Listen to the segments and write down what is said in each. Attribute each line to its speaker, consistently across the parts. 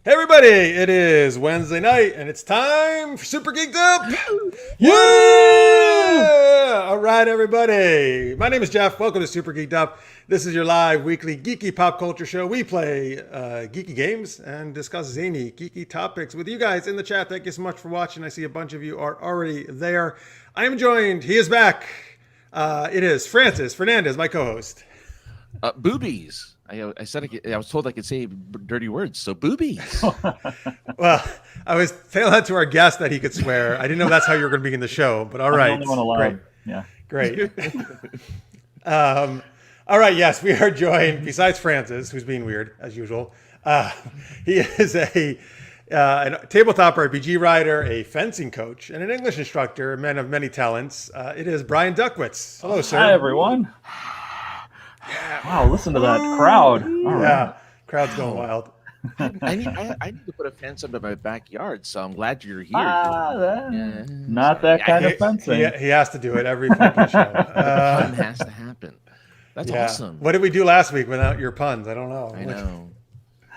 Speaker 1: Hey everybody, it is Wednesday night and it's time for Super Geeked Up! Yeah! All right, everybody. My name is Jeff. Welcome to Super Geeked Up. This is your live weekly geeky pop culture show. We play geeky games and discuss zany geeky topics with you guys in the chat. Thank you so much for watching. I see a bunch of you are already there. I am joined. He is back. It is Fernandez, my co-host.
Speaker 2: Boobies. I said I was told I could say dirty words, so boobies.
Speaker 1: Well, I was telling that to our guest that he could swear. I didn't know that's how you were going to begin the show, but all right.
Speaker 3: I'm the only one allowed.
Speaker 1: Great.
Speaker 3: Yeah.
Speaker 1: Great. All right. Yes, we are joined, besides Francis, who's being weird, as usual. He is a tabletop RPG writer, a fencing coach, and an English instructor, a man of many talents. It is Brian Duckwitz. Hello, sir.
Speaker 3: Hi, everyone. Wow, listen to that crowd. All right.
Speaker 1: Crowd's going wild.
Speaker 2: I need to put a fence up in my backyard, so I'm glad you're here.
Speaker 3: Not that kind of fencing.
Speaker 1: He has to do it every fucking show.
Speaker 2: Fun has to happen. That's awesome.
Speaker 1: What did we do last week without your puns? I don't know.
Speaker 2: I know.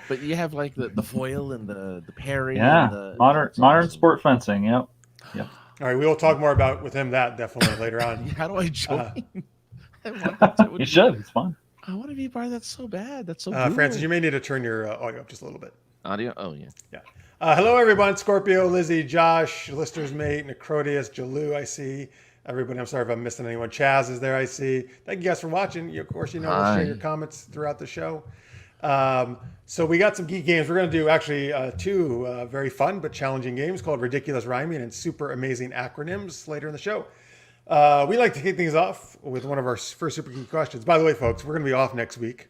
Speaker 2: But you have like the foil and the parry.
Speaker 3: Yeah,
Speaker 2: and
Speaker 3: modern sport fencing. Yep.
Speaker 1: All right, we will talk more about with him that definitely later on.
Speaker 2: How do I join?
Speaker 3: You should. It's fun.
Speaker 2: I want to be part of that so bad. That's so
Speaker 1: Francis, you may need to turn your audio up just a little bit.
Speaker 2: Audio? Oh, yeah.
Speaker 1: Yeah. Hello, everyone. Scorpio, Lizzie, Josh, Lister's Mate, Necrodius, Jalou, I see. Everybody, I'm sorry if I'm missing anyone. Chaz is there, I see. Thank you guys for watching. Of course, we'll share your comments throughout the show. So we got some geek games. We're going to do actually two very fun but challenging games called Ridiculous Rhyming and Super Amazing Acronyms later in the show. We like to kick things off with one of our first super geek questions. By the way, folks, we're going to be off next week.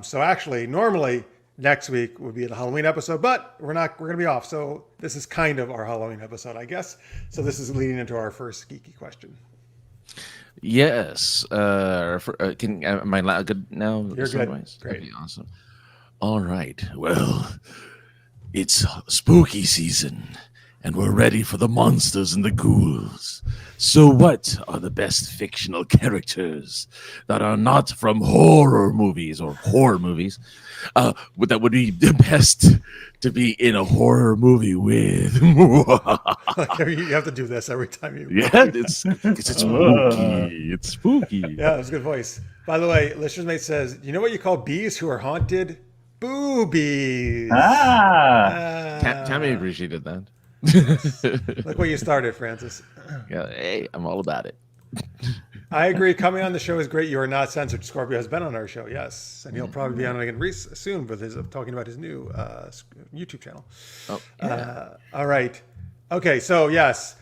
Speaker 1: So actually, normally next week would be the Halloween episode, but we're not. We're going to be off. So this is kind of our Halloween episode, I guess. So this is leading into our first geeky question.
Speaker 2: Yes. Am I good now?
Speaker 1: You're good. Great.
Speaker 2: That'd be awesome. All right. Well, it's spooky season, and we're ready for the monsters and the ghouls. So what are the best fictional characters that are not from horror movies or horror movies that would be the best to be in a horror movie with?
Speaker 1: You have to do this every time you...
Speaker 2: Yeah, it's spooky. It's spooky.
Speaker 1: Yeah, it was a good voice. By the way, Lister's Mate says, you know what you call bees who are haunted? Boobies.
Speaker 2: Tammy appreciated that.
Speaker 1: Look what you started, Francis.
Speaker 2: Yeah, hey, I'm all about it.
Speaker 1: I agree. Coming on the show is great. You are not censored. Scorpio has been on our show, yes, and he'll probably be on it again soon with his talking about his new YouTube channel.
Speaker 2: Oh, yeah.
Speaker 1: All right. Okay, so yes,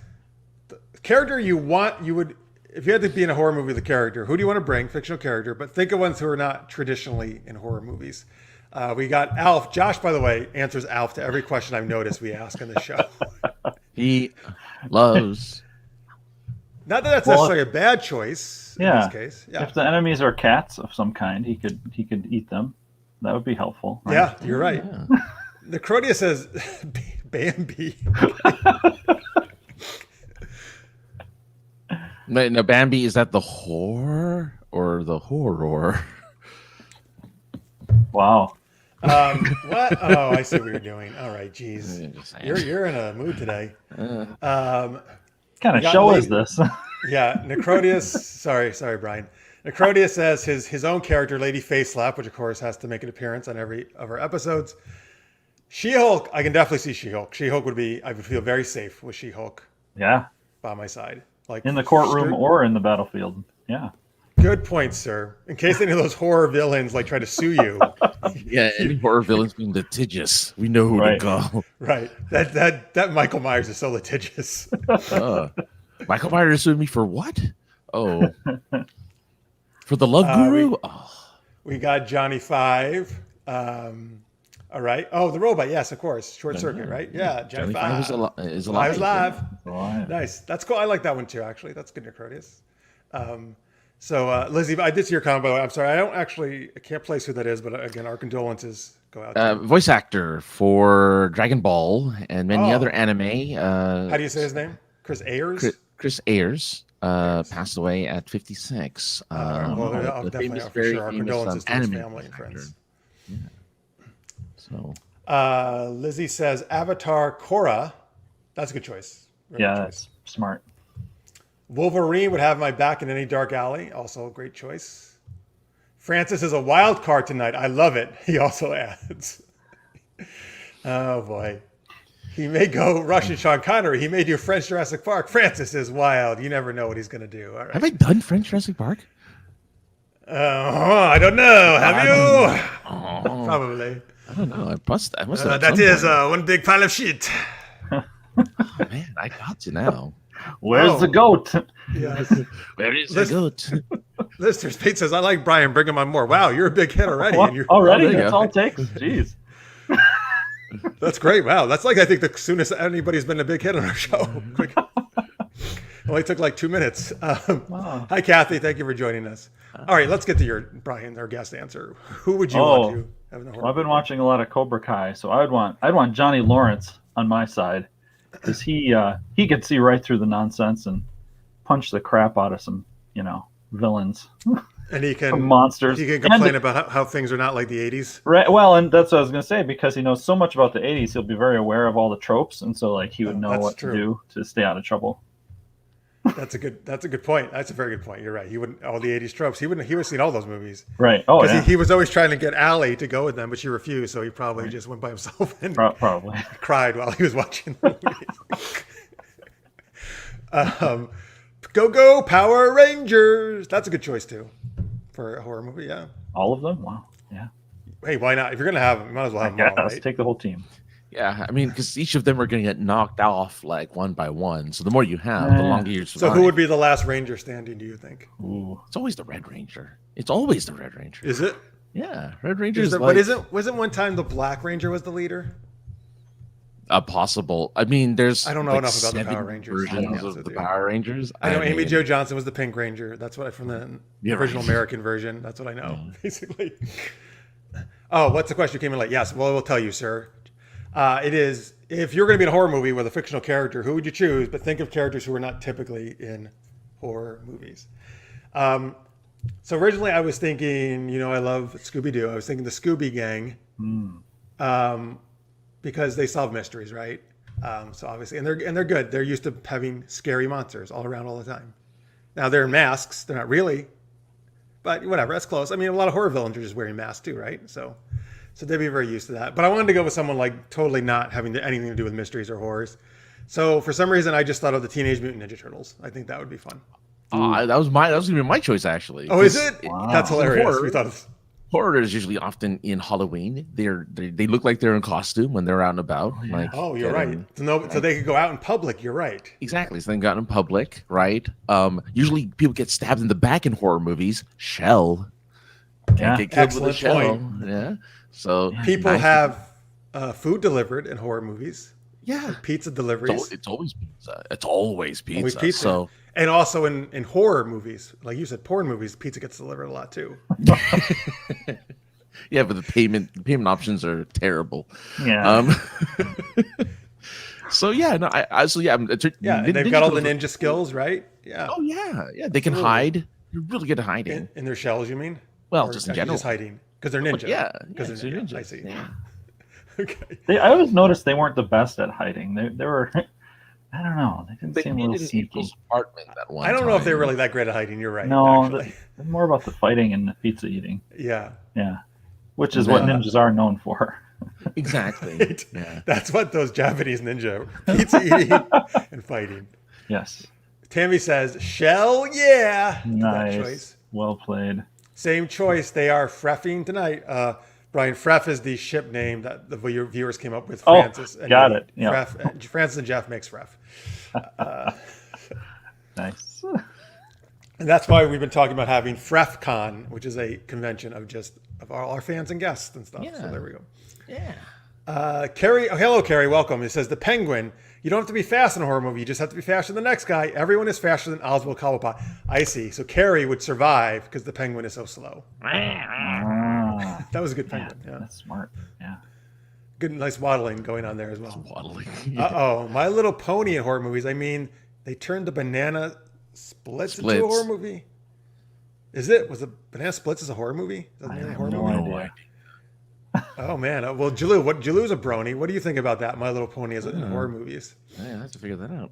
Speaker 1: the character you would if you had to be in a horror movie, the character. Who do you want to bring? Fictional character, but think of ones who are not traditionally in horror movies. We got Alf. Josh, by the way, answers Alf to every question I've noticed we ask in the show.
Speaker 2: He loves.
Speaker 1: Not that that's necessarily a bad choice in this case. Yeah.
Speaker 3: If the enemies are cats of some kind, he could eat them. That would be helpful. Right?
Speaker 1: Yeah, you're right. Yeah. Necrodius says Bambi.
Speaker 2: No, Bambi, is that the horror or the horror?
Speaker 3: Wow.
Speaker 1: What? Oh, I see what you're doing. All right, geez. You're in a mood today.
Speaker 3: What kind of show is this?
Speaker 1: Yeah, Necrodius. Sorry, Brian. Necrodius says his own character, Lady Faceslap, which of course has to make an appearance on every of our episodes. She-Hulk, I can definitely see She-Hulk. She-Hulk I would feel very safe with She-Hulk.
Speaker 3: Yeah.
Speaker 1: By my side. Like
Speaker 3: in the courtroom or in the battlefield. Yeah.
Speaker 1: Good point, sir. In case any of those horror villains try to sue you.
Speaker 2: Yeah, any horror villains being litigious. We know who to go.
Speaker 1: Right. That Michael Myers is so litigious.
Speaker 2: Michael Myers sued me for what? Oh. For the Love Guru?
Speaker 1: We got Johnny Five. All right. Oh, the robot. Yes, of course. Short Circuit, right? Yeah.
Speaker 2: Johnny Five is alive.
Speaker 1: Live. Nice. That's cool. I like that one too, actually. That's good, Necrodius. So, Lizzie, I did see your comment, by the way. I'm sorry. I can't place who that is, but again, our condolences go out to
Speaker 2: voice actor for Dragon Ball and many other anime.
Speaker 1: How do you say his name? Chris Ayers?
Speaker 2: Chris Ayers passed away at 56.
Speaker 1: Well, definitely, for sure. Our condolences to his family and friends.
Speaker 2: Yeah. So,
Speaker 1: Lizzie says Avatar Korra. That's a good choice. Very good choice.
Speaker 3: That's smart.
Speaker 1: Wolverine would have my back in any dark alley. Also a great choice. Francis is a wild card tonight. I love it. He also adds. Oh boy. He may go Russian Sean Connery. He may do French Jurassic Park. Francis is wild. You never know what he's going to do. All right.
Speaker 2: Have I done French Jurassic Park?
Speaker 1: I don't know. Have you? Probably.
Speaker 2: I don't know. I must have.
Speaker 1: That is one big pile of shit.
Speaker 2: Oh, man, I got you now.
Speaker 3: Where's the goat?
Speaker 1: Yes.
Speaker 2: Where is the goat?
Speaker 1: Listeners, Pete says, I like Brian. Bring him on more. Wow, you're a big hit already.
Speaker 3: Well,
Speaker 1: And you're,
Speaker 3: already?
Speaker 2: there you
Speaker 3: That's
Speaker 2: go.
Speaker 3: all it takes? Jeez.
Speaker 1: That's great. Wow. That's like, I think, the soonest anybody's been a big hit on our show. Quick. Only took like 2 minutes.
Speaker 3: Wow.
Speaker 1: Hi, Kathy. Thank you for joining us. All right, let's get to your, Brian, our guest answer. Who would you want to have in the horror?
Speaker 3: Well, I've been watching a lot of Cobra Kai, so I'd want Johnny Lawrence on my side, because he could see right through the nonsense and punch the crap out of some villains,
Speaker 1: And he
Speaker 3: some
Speaker 1: can
Speaker 3: monsters.
Speaker 1: He can complain about how things are not like the 80s.
Speaker 3: Right. Well, and that's what I was going to say, because he knows so much about the 80s, he'll be very aware of all the tropes, and so he would know what to do to stay out of trouble.
Speaker 1: That's a good point. That's a very good point. You're right. He wouldn't all the 80s tropes. He would have seen all those movies.
Speaker 3: Right. Oh, yeah.
Speaker 1: He was always trying to get Allie to go with them, but she refused. So he probably just went by himself and
Speaker 3: Probably
Speaker 1: cried while he was watching the movies. Go Power Rangers. That's a good choice too for a horror movie. Yeah.
Speaker 3: all of them. Wow. Yeah.
Speaker 1: Hey, why not? If you're gonna have them, you might as well have them all,
Speaker 3: Let's
Speaker 1: right?
Speaker 3: take the whole team.
Speaker 2: Yeah, I mean, because each of them are going to get knocked off like one by one. So the more you have, the longer you survive.
Speaker 1: So who would be the last Ranger standing? Do you think?
Speaker 3: Ooh.
Speaker 2: It's always the Red Ranger. It's always the Red Ranger.
Speaker 1: Is it?
Speaker 2: Yeah, Red Ranger is
Speaker 1: But wasn't one time the Black Ranger was the leader?
Speaker 2: possible. I mean, there's
Speaker 1: I don't know enough about the
Speaker 2: 7
Speaker 1: Power Rangers, to be
Speaker 2: versions
Speaker 1: honest
Speaker 2: of
Speaker 1: with
Speaker 2: the
Speaker 1: you.
Speaker 2: Power Rangers.
Speaker 1: I know Amy
Speaker 2: mean,
Speaker 1: Jo Johnson was the Pink Ranger. That's what from the
Speaker 2: Yeah,
Speaker 1: original
Speaker 2: right.
Speaker 1: American version. That's what I know, basically. Oh, what's the question? You came in late. Yes. Well, we'll tell you, sir. It is, if you're going to be in a horror movie with a fictional character, who would you choose? But think of characters who are not typically in horror movies. So originally I was thinking, I love Scooby-Doo. I was thinking the Scooby Gang, because they solve mysteries, right? So obviously, and they're good. They're used to having scary monsters all around all the time. Now they're in masks. They're not really, but whatever. That's close. I mean, a lot of horror villains are just wearing masks too, right? So they'd be very used to that. But I wanted to go with someone like totally not having anything to do with mysteries or horrors. So for some reason, I just thought of the Teenage Mutant Ninja Turtles. I think that would be fun.
Speaker 2: that was going to be my choice actually.
Speaker 1: Oh, is it?
Speaker 3: Wow.
Speaker 1: That's hilarious.
Speaker 2: Horror.
Speaker 1: We thought of.
Speaker 2: Horror is usually often in Halloween. They look like they're in costume when they're out and about. Like,
Speaker 1: Oh, you're right. So they could go out in public. You're right.
Speaker 2: Exactly. So they got in public, right? Usually people get stabbed in the back in horror movies. Shell.
Speaker 3: Yeah.
Speaker 2: Get killed with a
Speaker 1: Excellent
Speaker 2: shell.
Speaker 1: point.
Speaker 2: Yeah. So
Speaker 1: People
Speaker 2: nice.
Speaker 1: have food delivered in horror movies.
Speaker 2: Yeah.
Speaker 1: Pizza deliveries.
Speaker 2: It's always pizza. It's always pizza.
Speaker 1: Always pizza.
Speaker 2: So
Speaker 1: And also in horror movies, like you said, porn movies, pizza gets delivered a lot too.
Speaker 2: yeah, but the payment options are terrible.
Speaker 3: Yeah.
Speaker 2: So yeah, no,
Speaker 1: Yeah, and they've got all the ninja skills, right? Yeah.
Speaker 2: Oh yeah, they can hide. They're really good at hiding.
Speaker 1: In their shells, you mean?
Speaker 2: Well,
Speaker 1: Or
Speaker 2: just in
Speaker 1: actually
Speaker 2: general.
Speaker 1: just hiding because they're ninja.
Speaker 2: Yeah,
Speaker 1: because
Speaker 2: they're
Speaker 1: they're
Speaker 2: ninjas.
Speaker 1: I see.
Speaker 2: Yeah.
Speaker 1: Okay.
Speaker 3: I always noticed they weren't the best at hiding. They were, I don't know. They didn't
Speaker 2: They
Speaker 3: seem a
Speaker 2: made
Speaker 3: little
Speaker 2: an
Speaker 3: sneaky.
Speaker 2: April's apartment that one
Speaker 1: I don't know if they're
Speaker 2: time.
Speaker 1: really that great at hiding. You're right.
Speaker 3: No,
Speaker 1: actually.
Speaker 3: they're more about the fighting and the pizza eating.
Speaker 1: Yeah.
Speaker 3: Yeah, which is what ninjas are known for.
Speaker 2: Exactly.
Speaker 1: Right.
Speaker 2: Yeah.
Speaker 1: That's what those Japanese ninja pizza eating and fighting.
Speaker 3: Yes.
Speaker 1: Tammy says, "Shell, yeah." That
Speaker 3: Nice.
Speaker 1: choice.
Speaker 3: Well played.
Speaker 1: Same choice. They are freffing tonight. Brian, Freff is the ship name that the viewers came up with.
Speaker 3: Oh,
Speaker 1: Francis and
Speaker 3: got it. Yeah.
Speaker 1: Freff, Francis and Jeff makes Freff.
Speaker 3: Nice.
Speaker 1: And that's why we've been talking about having FreffCon, which is a convention of all our fans and guests and stuff. So
Speaker 2: Yeah.
Speaker 1: there we go.
Speaker 2: Yeah.
Speaker 1: Carrie, hello, Carrie. Welcome. It says the Penguin. You don't have to be fast in a horror movie. You just have to be faster than the next guy. Everyone is faster than Oswald Cobblepot. I see. So Carrie would survive because the Penguin is so slow.
Speaker 3: Ah,
Speaker 1: That was a good
Speaker 3: yeah,
Speaker 1: Penguin. Yeah.
Speaker 3: that's smart. Yeah.
Speaker 1: Good, nice waddling going on there as well.
Speaker 2: Waddling.
Speaker 1: Uh-oh. My Little Pony in horror movies. I mean, they turned the Banana Splits into a
Speaker 2: Splits.
Speaker 1: horror movie. Was the Banana Splits a horror movie? Is that
Speaker 3: I
Speaker 1: a
Speaker 3: have
Speaker 1: horror
Speaker 3: no
Speaker 1: movie?
Speaker 3: idea.
Speaker 1: Oh man, well, Jalu's a brony. What do you think about that? My Little Pony is in horror movies.
Speaker 2: Yeah, I have to figure that out.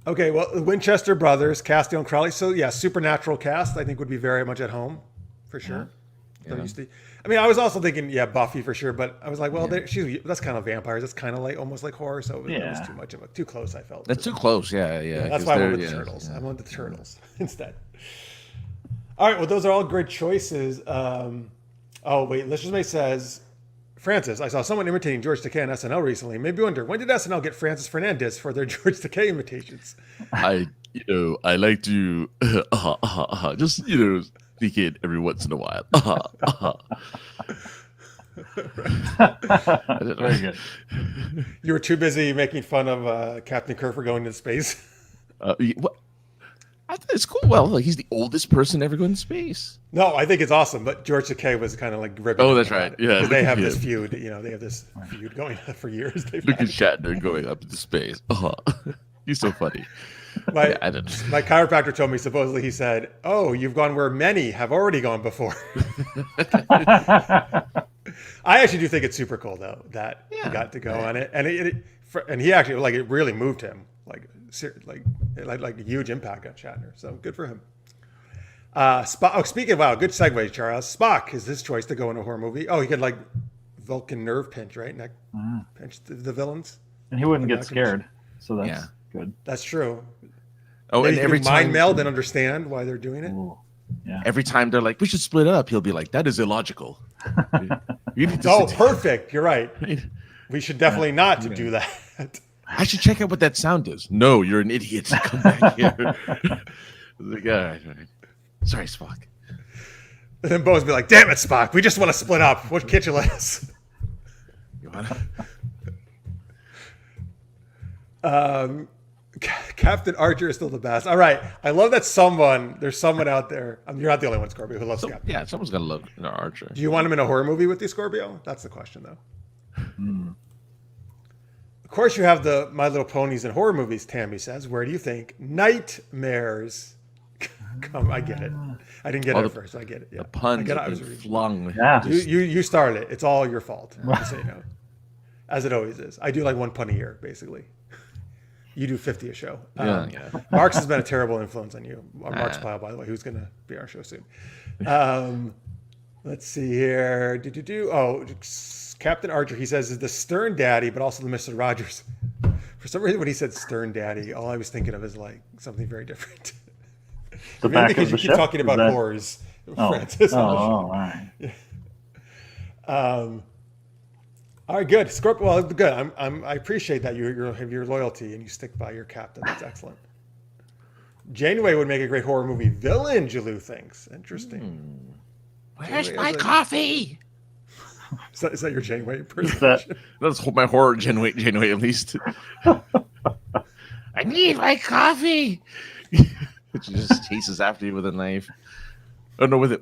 Speaker 1: Okay, well, the Winchester brothers, Castiel and Crowley. So yeah, supernatural cast. I think would be very much at home, for sure.
Speaker 2: Yeah.
Speaker 1: I mean, I was also thinking, Buffy for sure, but I was like, well, that's kind of vampires. That's kind of like almost like horror, so it was too much of too close. I felt
Speaker 2: that's too close. Yeah.
Speaker 1: That's why I went with the turtles. I went with the turtles instead. All right, well, those are all great choices. Oh wait, Lister's Mate says, Francis, I saw someone imitating George Takei on SNL recently. Made me wonder, when did SNL get Francis Fernandez for their George Takei imitations?
Speaker 2: I like to just sneak in every once in a while.
Speaker 3: Very good.
Speaker 1: You were too busy making fun of Captain Kirk for going into space.
Speaker 2: What? I thought it's cool. Well, he's the oldest person ever going to space.
Speaker 1: No, I think it's awesome. But George Takei was kind of like ripping.
Speaker 2: Oh, that's right. Yeah,
Speaker 1: they have this feud. They have this feud going on for years.
Speaker 2: Look at Shatner going up into space. He's so funny.
Speaker 1: My chiropractor told me, supposedly he said, "Oh, you've gone where many have already gone before." I actually do think it's super cool though that he got to go on it, and he actually it really moved him like a huge impact on Shatner. So good for him. Spock. Oh, speaking of good segue, Charles. Spock is his choice to go in a horror movie. Oh, he could Vulcan nerve pinch, right? Neck pinch the villains,
Speaker 3: and he wouldn't get scared. So that's good.
Speaker 1: That's true.
Speaker 2: Oh,
Speaker 1: maybe
Speaker 2: and every time
Speaker 1: mind meld and understand why they're doing it.
Speaker 3: Ooh, yeah.
Speaker 2: Every time they're like, we should split up, he'll be like, that is illogical.
Speaker 1: Perfect. You're right. We should definitely not do that.
Speaker 2: I should check out what that sound is. No, you're an idiot. Come back here. Like, all right. Sorry, Spock.
Speaker 1: And then Bo's be like, damn it, Spock. We just want to split up. What can't you let us?
Speaker 2: You wanna?
Speaker 1: Captain Archer is still the best. All right. I love that there's someone out there. You're not the only one, Scorpio, who loves Captain.
Speaker 2: Yeah, someone's got to love Archer.
Speaker 1: Do you want him in a horror movie with you, Scorpio? That's the question, though. Of course, you have the My Little Ponies in horror movies, Tammy says. Where do you think nightmares come? I get it. I didn't get it at first. I get it. Yeah.
Speaker 2: The puns have been flung.
Speaker 3: Yeah.
Speaker 1: You started it. It's all your fault. Just so you know. As it always is. I do like one pun a year, basically. You do 50 a show. Marx has been a terrible influence on you. Marx Pyle, by the way, who's going to be on our show soon. Let's see here. Oh, Captain Archer, he says, is the Stern Daddy, but also the Mr. Rogers. For some reason, when he said Stern Daddy, all I was thinking of is something very different.
Speaker 3: The back
Speaker 1: because
Speaker 3: of the
Speaker 1: you keep
Speaker 3: ship?
Speaker 1: talking about horrors, Francis.
Speaker 3: All right.
Speaker 1: All right, good. Scorpio, well, good. I appreciate that you have your loyalty and you stick by your captain. That's excellent. Janeway would make a great horror movie villain, Jalu thinks. Interesting.
Speaker 2: Where's my coffee?
Speaker 1: Is that your Janeway impersonation?
Speaker 2: That's my horror Janeway at least. I need my coffee. She just chases after you with a knife. Oh no, with a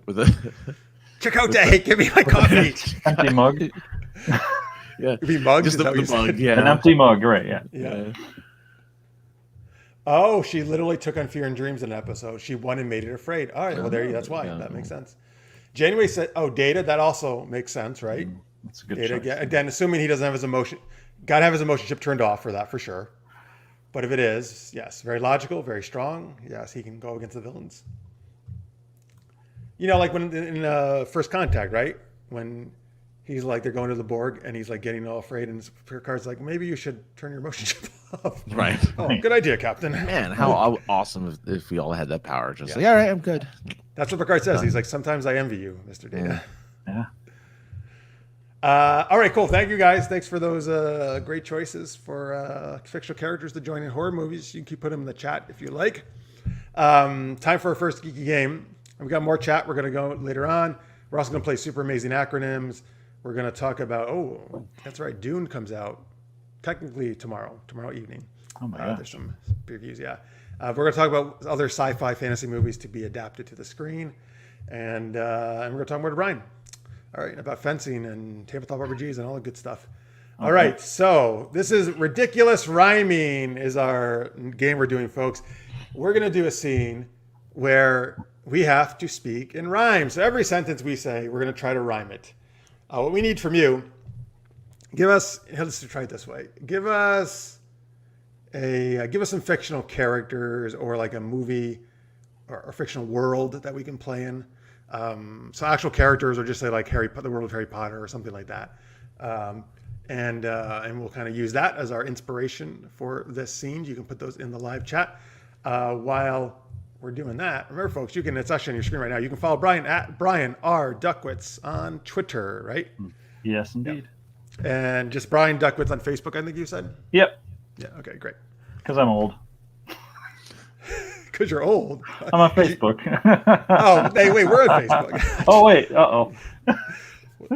Speaker 1: Chicote, give me my coffee.
Speaker 3: Empty mug.
Speaker 1: Yeah. You mean mug?
Speaker 2: Just the mug, yeah.
Speaker 3: An empty mug, right?
Speaker 1: Yeah. Oh, she literally took on Fear and Dreams in an episode. She won and made it afraid. All right, well, that's why. That makes sense. Janeway said, Data, that also makes sense, right?
Speaker 3: That's a good
Speaker 1: Data,
Speaker 3: choice.
Speaker 1: again, assuming he doesn't have his emotion. Got to have his emotion chip turned off for that, for sure. But if it is, yes, very logical, very strong. Yes, he can go against the villains. Like when in First Contact, right? When he's they're going to the Borg and he's getting all afraid and Picard's like, maybe you should turn your motion chip off.
Speaker 2: Right.
Speaker 1: Oh, good idea, Captain.
Speaker 2: Man, how awesome if we all had that power. Just all right, I'm good.
Speaker 1: That's what Picard says. He's like, sometimes I envy you, Mr. Data.
Speaker 3: Yeah.
Speaker 1: All right, cool. Thank you, guys. Thanks for those great choices for fictional characters to join in horror movies. You can keep putting them in the chat if you like. Time for our first geeky game. We've got more chat. We're going to go later on. We're also going to play super amazing acronyms. We're going to talk about, that's right, Dune comes out technically tomorrow evening.
Speaker 3: Oh my gosh.
Speaker 1: There's some previews, yeah. We're going to talk about other sci-fi fantasy movies to be adapted to the screen. And we're going to talk more to Brian. All right, about fencing and tabletop RPGs and all the good stuff. All right, so this is Ridiculous Rhyming is our game we're doing, folks. We're going to do a scene where we have to speak in rhyme. So every sentence we say, we're going to try to rhyme it. What we need from you, let's try it this way. Give us some fictional characters or like a movie or fictional world that we can play in. So actual characters, or just say like the world of Harry Potter or something like that. And we'll kind of use that as our inspiration for this scene. You can put those in the live chat. While we're doing that, remember, folks, it's actually on your screen right now. You can follow Brian at Brian R. Duckwitz on Twitter, right?
Speaker 3: Yes, indeed.
Speaker 1: Yep. And just Brian Duckwitz on Facebook, I think you said?
Speaker 3: Yep.
Speaker 1: Yeah, okay, great.
Speaker 3: Because I'm old.
Speaker 1: Because you're old.
Speaker 3: I'm on Facebook.
Speaker 1: Oh, hey, wait, we're on Facebook.
Speaker 3: Oh, wait. Uh-oh.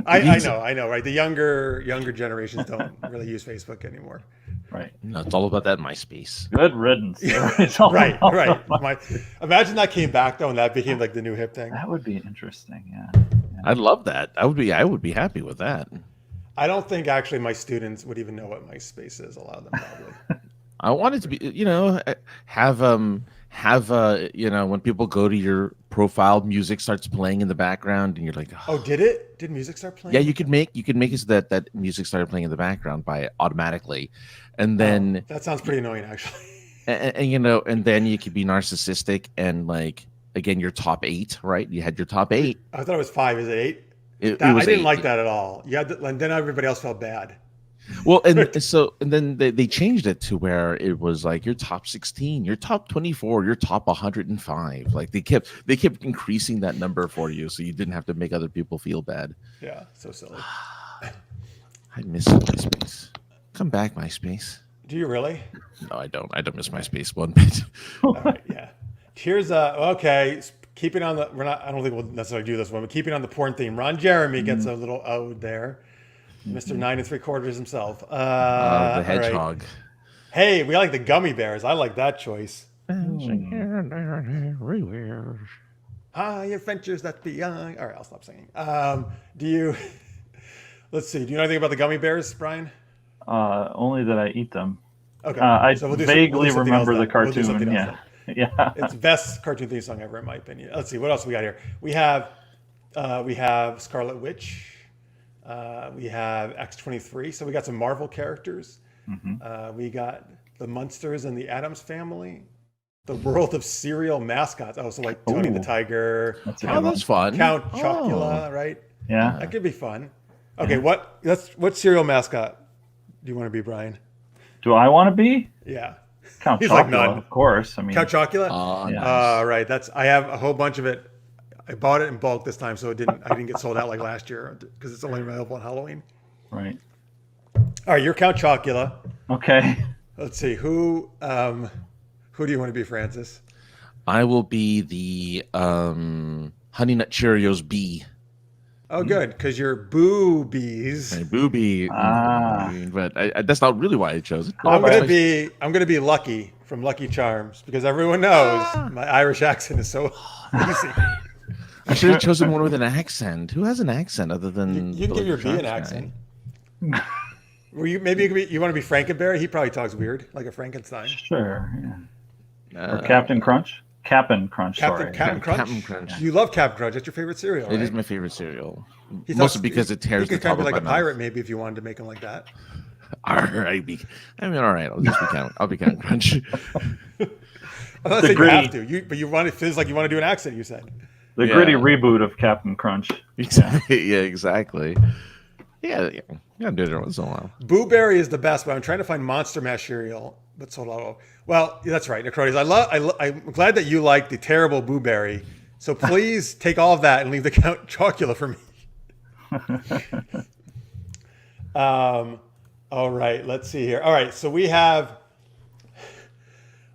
Speaker 1: I know, right? The younger generations don't really use Facebook anymore.
Speaker 3: Right.
Speaker 2: No, it's all about that MySpace.
Speaker 3: Good riddance.
Speaker 1: Right. Imagine that came back though, and that became like the new hip thing.
Speaker 3: That would be interesting. Yeah.
Speaker 2: I'd love that. I would be happy with that.
Speaker 1: I don't think actually my students would even know what MySpace is. A lot of them probably.
Speaker 2: I want it to be, have when people go to your profile, music starts playing in the background, and you're like,
Speaker 1: oh, did it? Did music start playing?
Speaker 2: Yeah, you could make it so that music started playing in the background automatically, and then
Speaker 1: that sounds pretty annoying actually.
Speaker 2: And then you could be narcissistic and like again your top 8, right? You had your top 8.
Speaker 1: I thought it was 5. Is it 8?
Speaker 2: I
Speaker 1: didn't like that at all. Yeah, and then everybody else felt bad.
Speaker 2: Well, and then they changed it to where it was like your top 16, your top 24, your top 105. Like they kept increasing that number for you, so you didn't have to make other people feel bad.
Speaker 1: Yeah, so silly.
Speaker 2: I miss MySpace. Come back, MySpace.
Speaker 1: Do you really?
Speaker 2: No, I don't. I don't miss MySpace one bit.
Speaker 1: All right, yeah. Here's okay. Keeping on the, I don't think we'll necessarily do this one, but keeping on the porn theme. Ron Jeremy gets a little ode there. Mr. 9 3/4 himself.
Speaker 2: The hedgehog.
Speaker 1: Right. Hey, we like the gummy bears. I like that choice. High adventures that beyond. All right, I'll stop singing. Let's see. Do you know anything about the gummy bears, Brian?
Speaker 3: Only that I eat them.
Speaker 1: Okay.
Speaker 3: I
Speaker 1: so
Speaker 3: vaguely remember the cartoon.
Speaker 1: Yeah.
Speaker 3: Yeah.
Speaker 1: It's the best cartoon theme song ever, in my opinion. Let's see. What else we got here? We have Scarlet Witch. We have X-23. So we got some Marvel characters.
Speaker 3: Mm-hmm.
Speaker 1: We got the Munsters and the Addams Family. The world of cereal mascots. Oh, so like Tony the Tiger.
Speaker 2: That's fun.
Speaker 1: Count Chocula, right?
Speaker 3: Yeah.
Speaker 1: That could be fun. Okay, what cereal mascot do you want to be, Brian?
Speaker 3: Do I want to be?
Speaker 1: Yeah.
Speaker 3: Count
Speaker 1: He's
Speaker 3: Chocula,
Speaker 1: like none.
Speaker 3: of course. I mean,
Speaker 1: Count Chocula?
Speaker 3: Yeah.
Speaker 1: Right. I have a whole bunch of it. I bought it in bulk this time, so I didn't get sold out like last year because it's only available on Halloween.
Speaker 3: Right.
Speaker 1: All right, you're Count Chocula.
Speaker 3: Okay.
Speaker 1: Let's see who do you want to be, Francis?
Speaker 2: I will be the Honey Nut Cheerios bee.
Speaker 1: Oh, good, because you're boobies.
Speaker 2: My booby. But that's not really why I chose it.
Speaker 1: I'm gonna be Lucky from Lucky Charms because everyone knows my Irish accent is so easy.
Speaker 2: I should have chosen one with an accent. Who has an accent other than
Speaker 1: you can give your bee an accent? Maybe you want to be Frankenberry? He probably talks weird, like a Frankenstein.
Speaker 3: Sure. Yeah. Or Captain Crunch. Captain Crunch.
Speaker 1: Captain Crunch.
Speaker 2: Captain Crunch.
Speaker 1: You love Captain Crunch. That's your favorite cereal. Right?
Speaker 2: It is my favorite cereal. Mostly because it tears the top of my mouth.
Speaker 1: He could be like a pirate, maybe, if you wanted to make him like that.
Speaker 2: All right. All right. I'll be Captain Crunch.
Speaker 1: I'm not saying you have to. But it feels like you want to do an accent. You said
Speaker 3: the gritty reboot of Captain Crunch.
Speaker 2: Exactly. Yeah. Exactly. Yeah. You gotta do it once in a while.
Speaker 1: Boo Berry is the best, but I'm trying to find Monster Mash cereal that's sold out. Well, that's right, Acronyms. I'm glad that you like the terrible Boo Berry. So please take all of that and leave the Count Chocula for me. All right, let's see here. All right, so we have.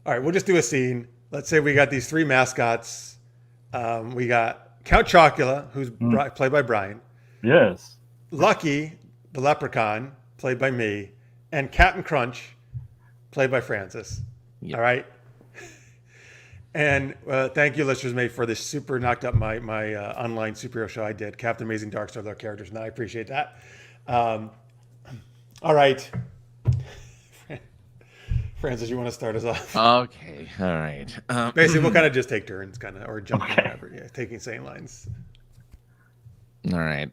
Speaker 1: All right, we'll just do a scene. Let's say we got these 3 mascots. We got Count Chocula, who's played by Brian.
Speaker 3: Yes.
Speaker 1: Lucky, the leprechaun, played by me, and Captain Crunch, played by Francis. Yep. All right. And thank you, listeners, mate, for this super knocked up my online superhero show I did, Captain Amazing Dark Star, with our characters, and I appreciate that. All right. Francis, you want to start us off?
Speaker 2: Okay. All right.
Speaker 1: Basically, we'll kind of just take turns, or jumping, whatever. Yeah, taking same lines.
Speaker 2: All right.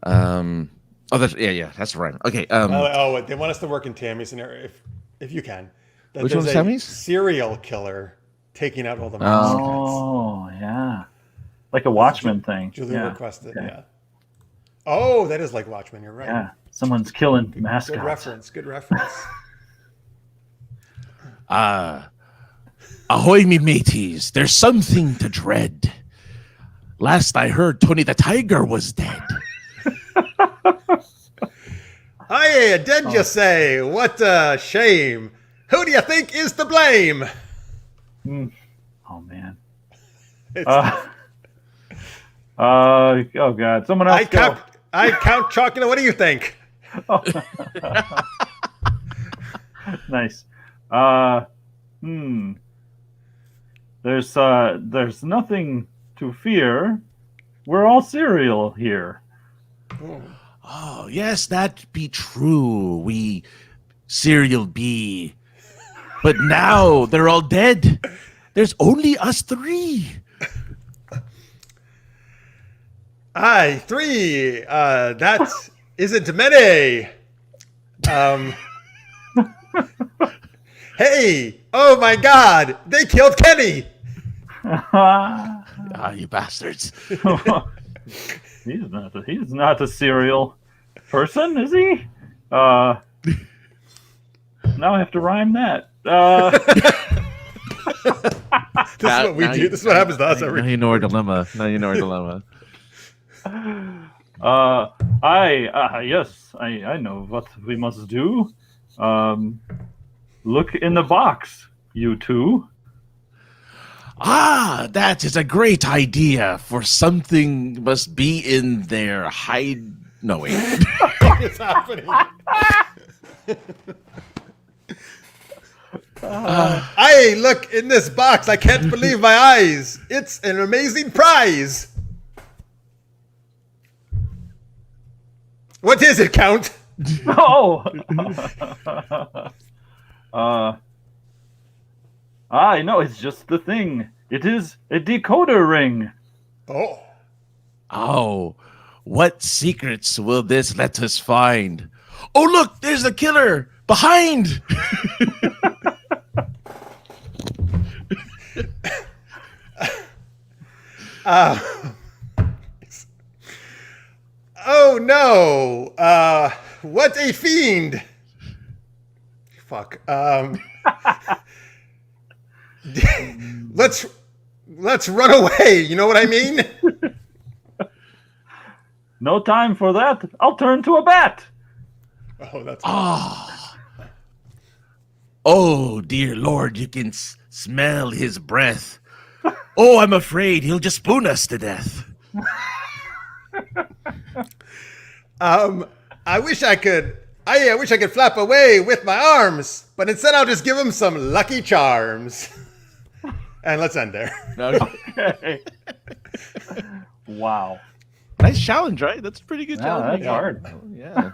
Speaker 2: Oh, that's right. Okay.
Speaker 1: They want us to work in Tammy's scenario, if you can. That
Speaker 2: Which
Speaker 1: there's
Speaker 2: one's
Speaker 1: a
Speaker 2: Tammy's?
Speaker 1: serial killer taking out all the mascots.
Speaker 3: Oh, yeah. Like a Watchmen thing.
Speaker 1: Julie
Speaker 3: Yeah.
Speaker 1: requested,
Speaker 3: Okay.
Speaker 1: yeah. Oh, that is like Watchmen. You're right.
Speaker 3: Yeah. Someone's killing mascots.
Speaker 1: Good reference.
Speaker 2: Ahoy, me mateys. There's something to dread. Last I heard, Tony the Tiger was dead.
Speaker 1: Aye, did you say? What a shame. Who do you think is to blame?
Speaker 3: Oh, man. Oh, God. Someone else go.
Speaker 1: I count Chocula. What do you think?
Speaker 3: Nice. There's nothing to fear. We're all cereal here.
Speaker 2: Oh, yes, that be true. We cereal be. But now they're all dead. There's only us three.
Speaker 1: Aye, three. That isn't many. Hey, oh my God, they killed Kenny.
Speaker 2: You bastards.
Speaker 3: He's not a cereal person, is he? Now I have to rhyme that.
Speaker 1: This is what we do. This is what happens to us every.
Speaker 2: Now you know our dilemma.
Speaker 3: Yes, I know what we must do. Look in the box, you two.
Speaker 2: That is a great idea. For something must be in there. No, wait.
Speaker 1: What is happening? Hey, look in this box. I can't believe my eyes. It's an amazing prize. What is it, Count?
Speaker 3: Oh. I know, it's just the thing. It is a decoder ring.
Speaker 2: Oh, what secrets will this let us find? Oh, look, there's the killer behind.
Speaker 1: Oh no! What a fiend! Fuck. Let's run away. You know what I mean?
Speaker 3: No time for that. I'll turn to a bat.
Speaker 1: Oh, that's.
Speaker 2: Oh, dear Lord, you can smell his breath. Oh, I'm afraid he'll just spoon us to death.
Speaker 1: I wish I could. I wish I could flap away with my arms, but instead I'll just give him some Lucky Charms. And let's end there.
Speaker 3: Okay. Wow.
Speaker 2: Nice challenge, right? That's a pretty good challenge.
Speaker 3: That's hard.
Speaker 2: Yeah.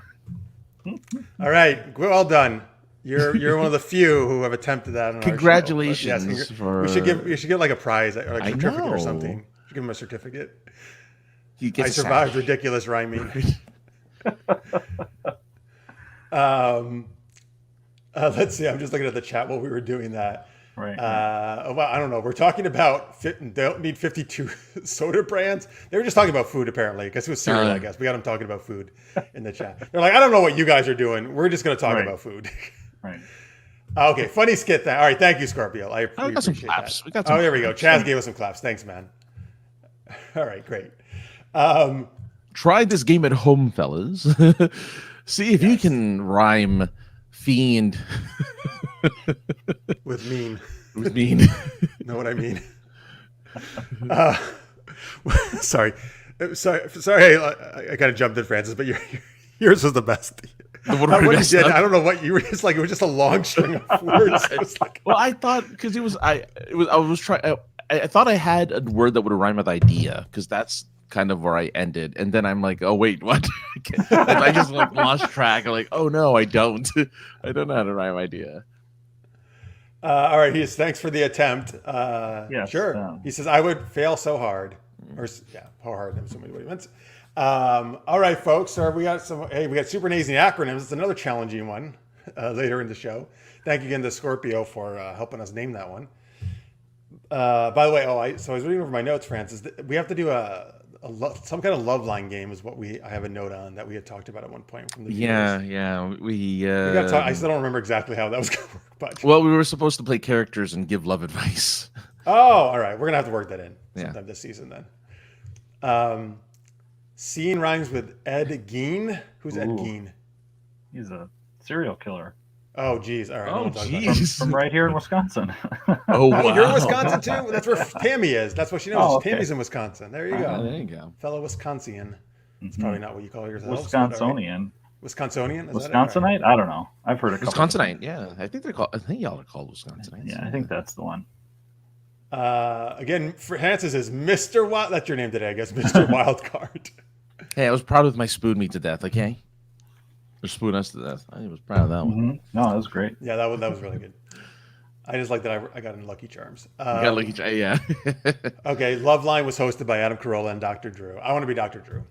Speaker 1: All right, we're all done. You're one of the few who have attempted that. On
Speaker 2: Congratulations!
Speaker 1: Our show. Yes,
Speaker 2: for...
Speaker 1: You should get like a prize or like a certificate or something. You should give him a certificate. I survived ridiculous rhyming. Let's see. I'm just looking at the chat while we were doing that.
Speaker 3: Right.
Speaker 1: Well, I don't know. We're talking about don't need 52 soda brands. They were just talking about food apparently because it was cereal. I guess we got them talking about food in the chat. They're like, I don't know what you guys are doing. We're just going to talk about food.
Speaker 3: Right.
Speaker 1: Okay, funny skit. All right, thank you, Scorpio. I
Speaker 2: got some
Speaker 1: appreciate
Speaker 2: claps.
Speaker 1: that.
Speaker 2: We got some
Speaker 1: there we go.
Speaker 2: claps.
Speaker 1: Chaz gave us some claps. Thanks, man. All right, great.
Speaker 2: Try this game at home, fellas. See if you can rhyme fiend
Speaker 1: with mean.
Speaker 2: With mean.
Speaker 1: Know what I mean? Sorry. I kind of jumped in, Francis, but yours was the best. What you did, I don't know what you were. It's like it was just a long string of words.
Speaker 2: Well, I thought because I thought I had a word that would rhyme with idea because that's kind of where I ended, and then I'm like, oh wait, what? I just like lost track. I'm like, oh no, I don't. I don't know how to rhyme idea.
Speaker 1: All right, thanks for the attempt. Yes, sure. He says I would fail so hard, or how hard? I'm assuming what he meant. All right, folks. So we got super amazing acronyms. It's another challenging one later in the show. Thank you again to Scorpio for helping us name that one. By the way, I was reading over my notes, Francis. We have to do some kind of love line game is what I have a note on that we had talked about at one point from the viewers.
Speaker 2: We
Speaker 1: gotta talk. I still don't remember exactly how that was going to work. But
Speaker 2: well, we were supposed to play characters and give love advice.
Speaker 1: Oh, all right. We're gonna have to work that in sometime this season then. Scene rhymes with Ed Gein. Who's Ed Gein?
Speaker 3: He's a serial killer.
Speaker 1: Oh, geez. All right.
Speaker 2: Oh, geez.
Speaker 3: From right here in Wisconsin.
Speaker 2: Oh, wow.
Speaker 1: You're in Wisconsin, too? That's where Tammy is. That's what she knows.
Speaker 3: Oh, okay.
Speaker 1: Tammy's in Wisconsin. There you go.
Speaker 2: There you go.
Speaker 1: Fellow Wisconsin. It's probably not what you call yourself.
Speaker 3: Wisconsonian.
Speaker 1: Wisconsonian?
Speaker 3: Wisconsinite? I don't know. I've heard a couple.
Speaker 2: Wisconsinite, yeah. I think y'all are called Wisconsinites.
Speaker 3: Yeah, I think that's the one.
Speaker 1: Again, Francis is Mr. Wild. That's your name today, I guess. Mr. Wildcard.
Speaker 2: Hey, I was proud of my spoon me to death, okay? Or spoon us to death. I was proud of that one.
Speaker 3: No, that was great.
Speaker 1: Yeah, that was really good. I just like that I got in Lucky Charms.
Speaker 2: Yeah.
Speaker 1: Okay, Love Line was hosted by Adam Carolla and Dr. Drew. I want to be Dr. Drew.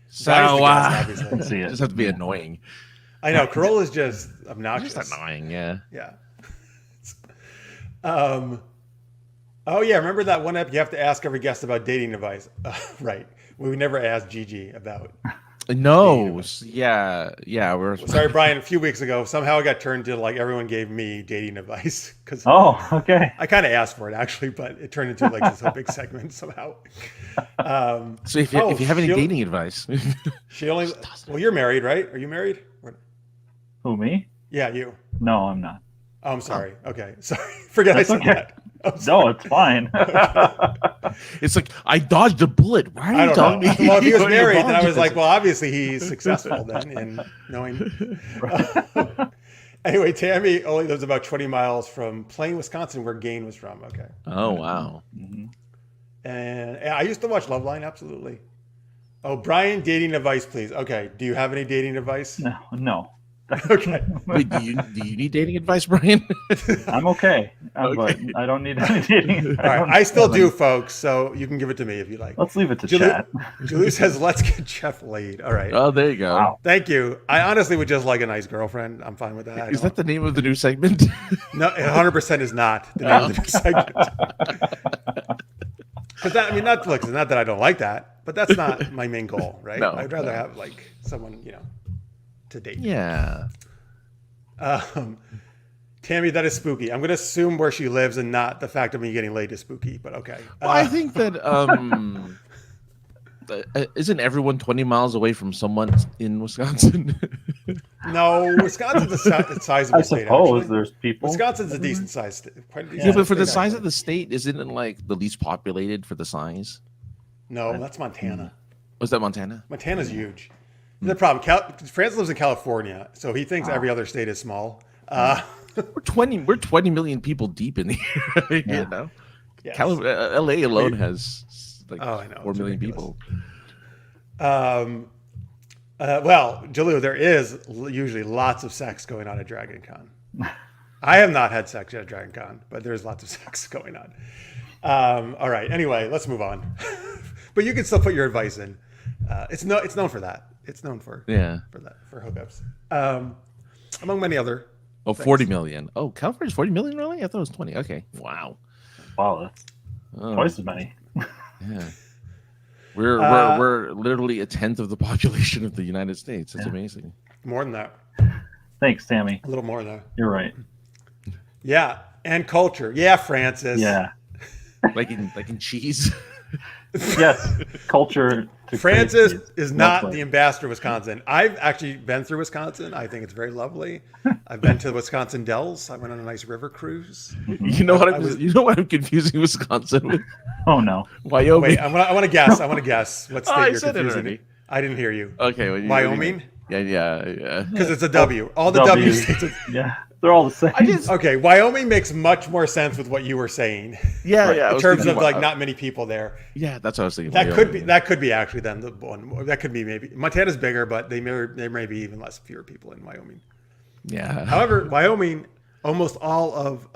Speaker 2: So,
Speaker 1: obviously.
Speaker 3: Let's see it.
Speaker 2: Just have to be annoying.
Speaker 1: I know, Carolla is just obnoxious.
Speaker 2: Just annoying, yeah.
Speaker 1: Yeah. Oh, yeah, remember that one app you have to ask every guest about dating advice? Right. We never asked Gigi about...
Speaker 2: No, yeah. We're
Speaker 1: sorry, Brian. A few weeks ago, somehow it got turned to like everyone gave me dating advice because
Speaker 3: okay.
Speaker 1: I kind of asked for it actually, but it turned into like this whole big segment somehow.
Speaker 2: So if you have any dating advice,
Speaker 1: well, you're married, right? Are you married?
Speaker 3: Who, me?
Speaker 1: Yeah, you.
Speaker 3: No, I'm not.
Speaker 1: Oh, I'm sorry. Okay, sorry. Forget I said that.
Speaker 3: No, it's fine.
Speaker 2: It's like I dodged a bullet. Why are you telling me?
Speaker 1: Well, if he was married, then I was like, well, obviously he's successful then in knowing. Anyway, Tammy only lives about 20 miles from Plain, Wisconsin, where Gain was from. Okay.
Speaker 2: Oh, wow.
Speaker 1: And I used to watch Loveline, absolutely. Oh, Brian, dating advice, please. Okay. Do you have any dating advice?
Speaker 3: No.
Speaker 1: Okay.
Speaker 2: Wait, do you need dating advice, Brian?
Speaker 3: I'm okay. But I don't need any dating.
Speaker 1: All right. I still do, folks, so you can give it to me if you like.
Speaker 3: Let's leave it to chat.
Speaker 1: Julie says, let's get Jeff laid. All right.
Speaker 2: Oh, there you go.
Speaker 3: Wow.
Speaker 1: Thank you. I honestly would just like a nice girlfriend. I'm fine with that.
Speaker 2: Is that the name of the new segment?
Speaker 1: No, 100% is not the name of the new segment. Because not that I don't like that, but that's not my main goal, right?
Speaker 2: No,
Speaker 1: I'd rather have like someone, to date.
Speaker 2: Yeah.
Speaker 1: Tammy, that is spooky. I'm going to assume where she lives and not the fact of me getting laid is spooky, but okay.
Speaker 2: Well, I think that isn't everyone 20 miles away from someone in Wisconsin?
Speaker 1: No, Wisconsin's a sizable state.
Speaker 3: I suppose
Speaker 1: actually.
Speaker 3: There's people.
Speaker 1: Wisconsin's a decent sized state.
Speaker 2: Yeah, but for the size of the state, isn't it like the least populated for the size?
Speaker 1: No, that's Montana.
Speaker 2: Was that Montana?
Speaker 1: Montana's huge. The problem, France lives in California, so he thinks every other state is small.
Speaker 2: We're 20 million people deep in here. You know,
Speaker 1: Yes.
Speaker 2: LA alone has like 4 million
Speaker 1: ridiculous.
Speaker 2: people.
Speaker 1: Well, Jalou, there is usually lots of sex going on at Dragon Con. I have not had sex at Dragon Con, but there's lots of sex going on. All right. Anyway, let's move on. But you can still put your advice in. It's known for that. It's known for hookups. Among many other.
Speaker 2: Oh, 40 million. Oh, California's 40 million, really? I thought it was 20. Okay. Wow,
Speaker 3: that's twice as many.
Speaker 2: Yeah. We're literally a tenth of the population of the United States. It's amazing.
Speaker 1: More than that.
Speaker 3: Thanks, Tammy.
Speaker 1: A little more than that.
Speaker 3: You're right.
Speaker 1: Yeah, and culture. Yeah, Francis.
Speaker 3: Yeah.
Speaker 2: Like in cheese.
Speaker 3: Yes, culture.
Speaker 1: Francis is not the ambassador of Wisconsin. I've actually been through Wisconsin. I think it's very lovely. I've been to the Wisconsin Dells. I went on a nice river cruise.
Speaker 2: You know what I'm confusing Wisconsin with?
Speaker 3: Oh no,
Speaker 1: Wyoming. Wait, I want to guess. What state you're
Speaker 2: said
Speaker 1: confusing?
Speaker 2: it already.
Speaker 1: I didn't hear you.
Speaker 2: Okay, well,
Speaker 1: Wyoming.
Speaker 2: Yeah.
Speaker 1: Because it's a W. All the W states.
Speaker 3: Yeah, they're all the same.
Speaker 1: Okay, Wyoming makes much more sense with what you were saying.
Speaker 2: Yeah.
Speaker 1: In terms of like not many people there.
Speaker 2: Yeah, that's what I was thinking.
Speaker 1: That could be actually then the one. That could be maybe Montana's bigger, but there may be even fewer people in Wyoming.
Speaker 2: Yeah.
Speaker 1: However, Wyoming, almost all of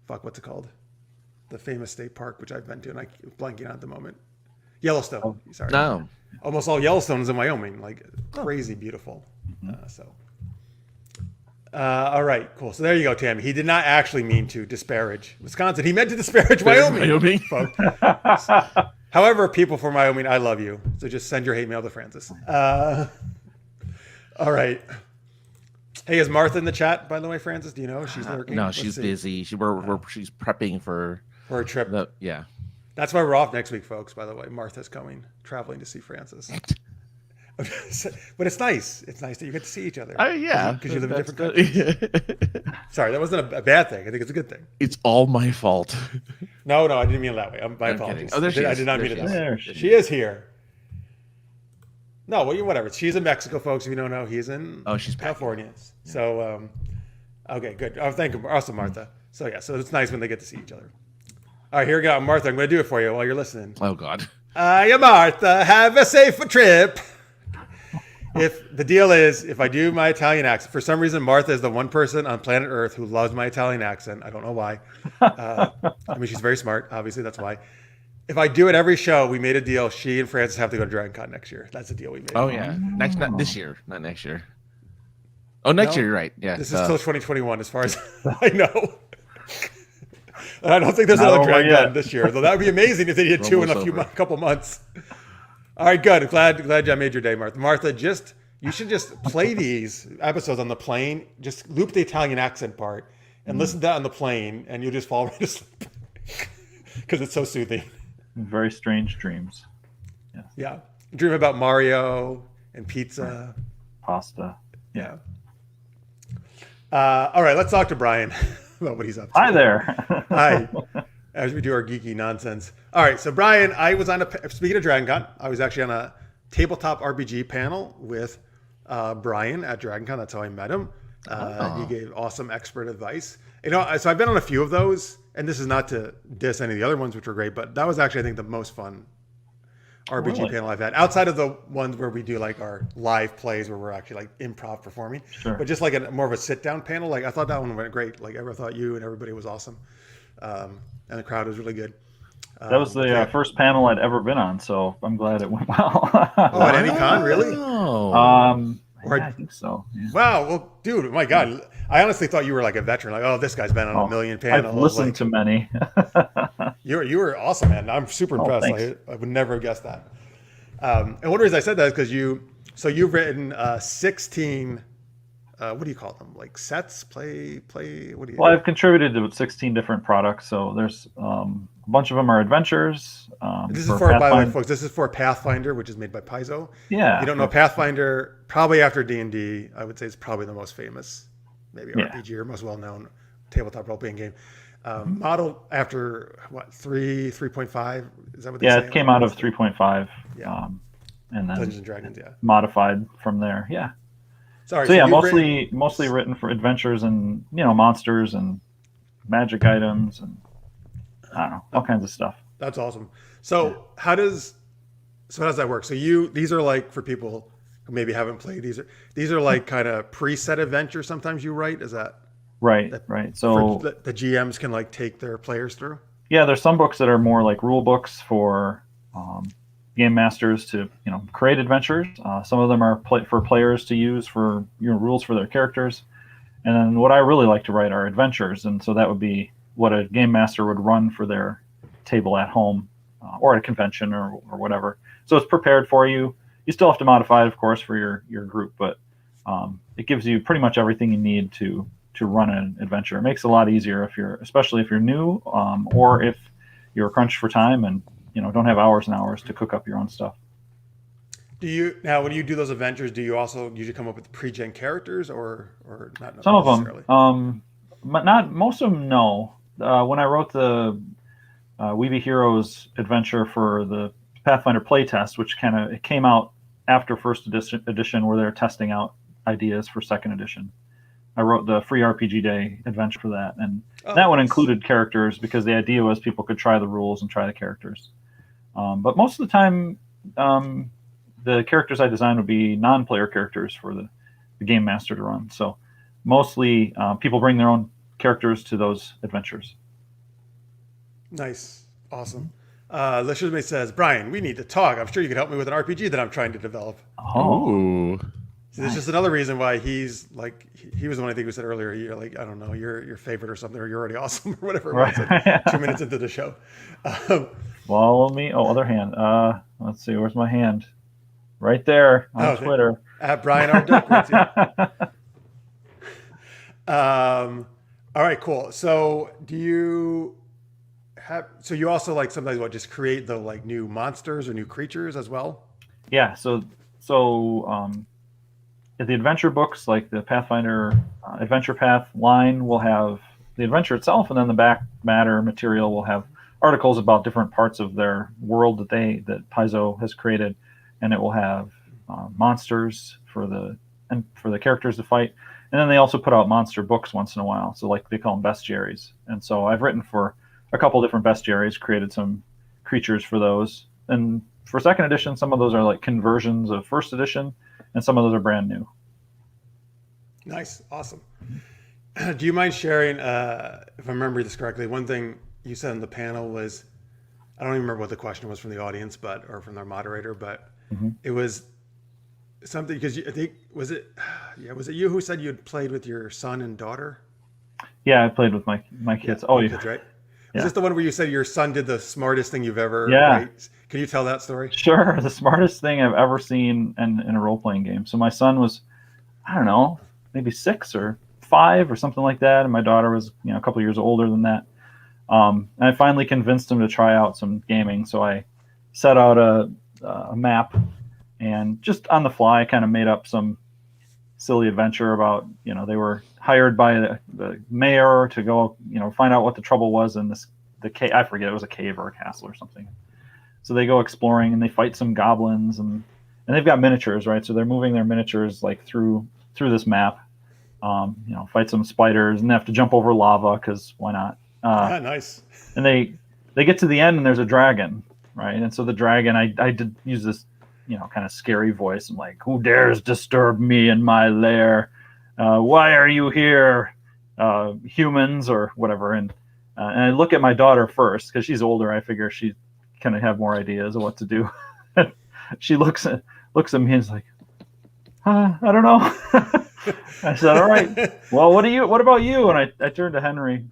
Speaker 1: what's it called? The famous state park, which I've been to, and I'm blanking on at the moment. Yellowstone.
Speaker 3: Oh.
Speaker 1: Sorry.
Speaker 2: No.
Speaker 1: Almost all Yellowstone is in Wyoming. Like crazy beautiful. All right, cool. So there you go, Tammy. He did not actually mean to disparage Wisconsin. He meant to disparage Wyoming. Folks. However, people from Wyoming, I love you. So just send your hate mail to Francis. All right. Hey, is Martha in the chat, by the way, Francis? Do you know? She's lurking.
Speaker 2: No, she's busy. She's prepping for
Speaker 1: a trip.
Speaker 2: Yeah.
Speaker 1: That's why we're off next week, folks, by the way. Martha's coming, traveling to see Francis. But it's nice. It's nice that you get to see each other.
Speaker 2: Yeah.
Speaker 1: Because you live in different countries. Sorry, that wasn't a bad thing. I think it's a good thing.
Speaker 2: It's all my fault.
Speaker 1: No, I didn't mean it that way. My apologies.
Speaker 2: Oh, there she is.
Speaker 1: I did not mean it that way.
Speaker 3: There
Speaker 1: She is here. No, well, whatever. She's in Mexico, folks. If you don't know, he's in
Speaker 2: she's
Speaker 1: California. Yeah. So, okay, good. Oh, thank you. Also, Martha. So, yeah, so it's nice when they get to see each other. All right, here we go. Martha, I'm going to do it for you while you're listening.
Speaker 2: Oh, God.
Speaker 1: Yeah, Martha, have a safe trip. If the deal is, if I do my Italian accent, for some reason, Martha is the one person on planet Earth who loves my Italian accent. I don't know why. I mean, she's very smart. Obviously, that's why. If I do it every show, we made a deal. She and Francis have to go to Dragon Con next year. That's the deal we made.
Speaker 2: Oh, yeah. Not this year. Not next year. Oh, next year, you're right. Yeah.
Speaker 1: This is till 2021, as far as I know. And I don't think there's another Dragon Con this year, though that would be amazing if they did two in a couple months. All right, good. Glad I made your day, Martha. Martha, you should just play these episodes on the plane. Just loop the Italian accent part and listen to that on the plane, and you'll just fall right asleep because it's so soothing.
Speaker 3: Very strange dreams.
Speaker 1: Yeah. Dream about Mario and pizza.
Speaker 3: Pasta.
Speaker 1: Yeah. All right, let's talk to Brian about what he's up to.
Speaker 3: Hi there.
Speaker 1: Hi. As we do our geeky nonsense. All right, so Brian, I was speaking of Dragon Con, I was actually on a tabletop RPG panel with Brian at Dragon Con. That's how I met him. He gave awesome expert advice. So I've been on a few of those, and this is not to diss any of the other ones, which were great, but that was actually, I think, the most fun RPG panel I've had. Outside of the ones where we do like our live plays where we're actually like improv performing. Sure. But just like more of a sit-down panel, like I thought that one went great. Like I thought you and everybody was awesome. And the crowd was really good.
Speaker 3: That was the first panel I'd ever been on, so I'm glad it went well.
Speaker 1: At any con, really?
Speaker 3: I think so. Yeah.
Speaker 1: Wow, well, dude, my God. I honestly thought you were like a veteran. Like, oh, this guy's been on a million panels.
Speaker 3: I've listened to many.
Speaker 1: You were awesome, man. I'm super impressed. I would never have guessed that. And one reason I said that is because you've written 16. What do you call them? Like sets, play. What do you?
Speaker 3: Well, I've contributed to 16 different products. So there's a bunch of them are adventures.
Speaker 1: This is for, by the way, folks. This is for Pathfinder, which is made by Paizo.
Speaker 3: Yeah.
Speaker 1: You don't know Pathfinder? Probably after D&D, I would say it's probably the most famous, maybe RPG or most well-known tabletop role-playing game. Modeled after 3.5? Is that what they say?
Speaker 3: Yeah, it came out of 3.5.
Speaker 1: Yeah.
Speaker 3: And then
Speaker 1: Dungeons and Dragons. Yeah.
Speaker 3: Modified from there. Yeah.
Speaker 1: Sorry.
Speaker 3: So yeah, mostly written for adventures and monsters and magic items and I don't know, all kinds of stuff.
Speaker 1: That's awesome. So how does that work? So these are like for people who maybe haven't played. These are like kind of preset adventures. Sometimes you write. Is that
Speaker 3: right? So
Speaker 1: the GMs can like take their players through.
Speaker 3: Yeah, there's some books that are more like rule books for game masters to create adventures. Some of them are for players to use for rules for their characters. And then what I really like to write are adventures, and so that would be what a game master would run for their table at home or at a convention or whatever. So it's prepared for you. You still have to modify it, of course, for your group, but it gives you pretty much everything you need to run an adventure. It makes it a lot easier especially if you're new or if you're crunched for time and don't have hours and hours to cook up your own stuff.
Speaker 1: Now when you do those adventures, do you also usually come up with pre-gen characters or not?
Speaker 3: Some of them, not most of them. No. When I wrote the We Be Heroes adventure for the Pathfinder playtest, which it came out after first edition, where they're testing out ideas for second edition. I wrote the free RPG Day adventure for that, and that one included characters because the idea was people could try the rules and try the characters. But most of the time, the characters I designed would be non-player characters for the game master to run. So mostly people bring their own characters to those adventures.
Speaker 1: Nice. Awesome. Listeners Mate says, Brian, we need to talk. I'm sure you could help me with an RPG that I'm trying to develop.
Speaker 2: Oh.
Speaker 1: So this is just another reason why he's like, he was the one I think who said earlier, you're like, I don't know, you're your favorite or something, or you're already awesome or whatever. Right. Like 2 minutes into the show.
Speaker 3: Follow me. Oh, other hand. Let's see. Where's my hand? Right there on Twitter.
Speaker 1: At Brian R. Duckwitz. Yeah. All right, cool. So do you you also like sometimes just create the like new monsters or new creatures as well?
Speaker 3: Yeah. So the adventure books, like the Pathfinder Adventure Path line, will have the adventure itself, and then the back matter material will have articles about different parts of their world that Paizo has created, and it will have monsters for the characters to fight. And then they also put out monster books once in a while, so like they call them bestiaries. And so I've written for a couple different bestiaries, created some creatures for those. And for second edition, some of those are like conversions of first edition, and some of those are brand new.
Speaker 1: Nice, awesome. Do you mind sharing, if I remember this correctly, one thing you said on the panel was, I don't even remember what the question was from the audience, or from their moderator, but it was something, because I think, was it you who said you had played with your son and daughter?
Speaker 3: Yeah, I played with my kids.
Speaker 1: Yeah, kids, right? Was this the one where you said your son did the smartest thing you've ever?
Speaker 3: Yeah.
Speaker 1: Right? Can you tell that story?
Speaker 3: Sure. The smartest thing I've ever seen in a role-playing game. So my son was, I don't know, maybe 6 or 5 or something like that, and my daughter was a couple years older than that. And I finally convinced him to try out some gaming. So I set out a map, and just on the fly, kind of made up some silly adventure about, they were hired by the mayor to go, find out what the trouble was in the cave. I forget, it was a cave or a castle or something. So they go exploring, and they fight some goblins, and they've got miniatures, right? So they're moving their miniatures like through this map, fight some spiders, and they have to jump over lava, because why not?
Speaker 1: Nice.
Speaker 3: And they get to the end, and there's a dragon, right? And so the dragon, I did use this, kind of scary voice. I'm like, who dares disturb me in my lair? Why are you here, humans or whatever? And I look at my daughter first, because she's older. I figure she kind of have more ideas of what to do. She looks at me and is like, I don't know. I said, all right, well, what about you? And I turned to Henry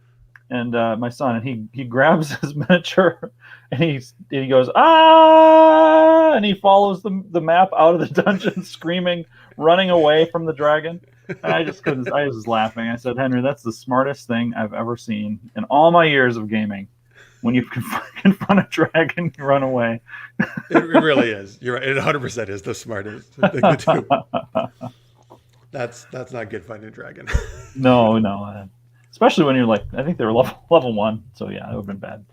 Speaker 3: and my son, and he grabs his miniature, and he goes, ah, and he follows the map out of the dungeon, screaming, running away from the dragon. And I just couldn't. I was laughing. I said, Henry, that's the smartest thing I've ever seen in all my years of gaming. When you confront a dragon, you run away.
Speaker 1: It really is. You're right. It 100% is the smartest thing to do. That's not good fighting a dragon.
Speaker 3: No. Especially when you're like, I think they were level 1. So yeah, it would have been bad.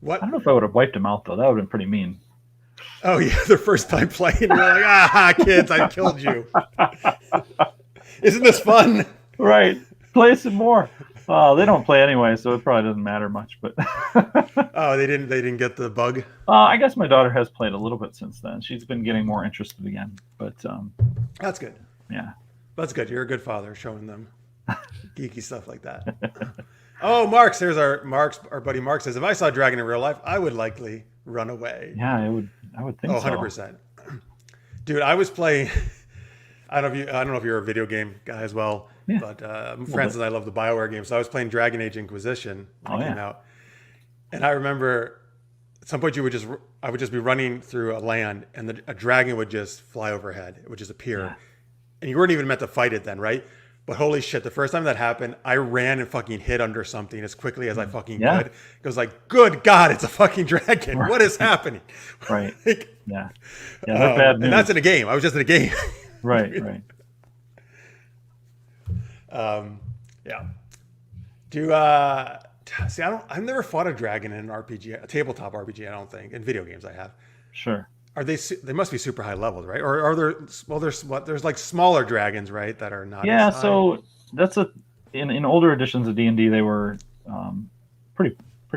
Speaker 1: What?
Speaker 3: I don't know if I would have wiped him out though. That would have been pretty mean.
Speaker 1: Oh yeah, their first time playing, you're like, kids, I killed you. Isn't this fun?
Speaker 3: Right. Play some more. They don't play anyway, so it probably doesn't matter much. But
Speaker 1: oh, they didn't get the bug.
Speaker 3: I guess my daughter has played a little bit since then. She's been getting more interested again. But
Speaker 1: that's good.
Speaker 3: Yeah,
Speaker 1: that's good. You're a good father, showing them geeky stuff like that. Oh, Marks, there's our buddy Mark says, if I saw a dragon in real life, I would likely run away.
Speaker 3: Yeah, I would think so.
Speaker 1: 100%. Dude, I was playing. I don't know if you're a video game guy as well.
Speaker 3: Yeah,
Speaker 1: but Francis and I love the BioWare games. So I was playing Dragon Age Inquisition when it came out. And I remember at some point I would just be running through a land, and a dragon would just fly overhead. It would just appear. Yeah. And you weren't even meant to fight it then, right? But holy shit, the first time that happened, I ran and fucking hid under something as quickly as I fucking could. It was like, good God, it's a fucking dragon. Right. What is happening?
Speaker 3: Right. Yeah. They're bad news.
Speaker 1: And that's in a game. I was just in a game.
Speaker 3: Right.
Speaker 1: Yeah. I've never fought a dragon in an RPG, a tabletop RPG. I don't think in video games I have.
Speaker 3: Sure.
Speaker 1: Are they must be super high levels, right? Or are there? Well, there's like smaller dragons, right? That are not.
Speaker 3: Yeah. So that's in older editions of D&D, they were pretty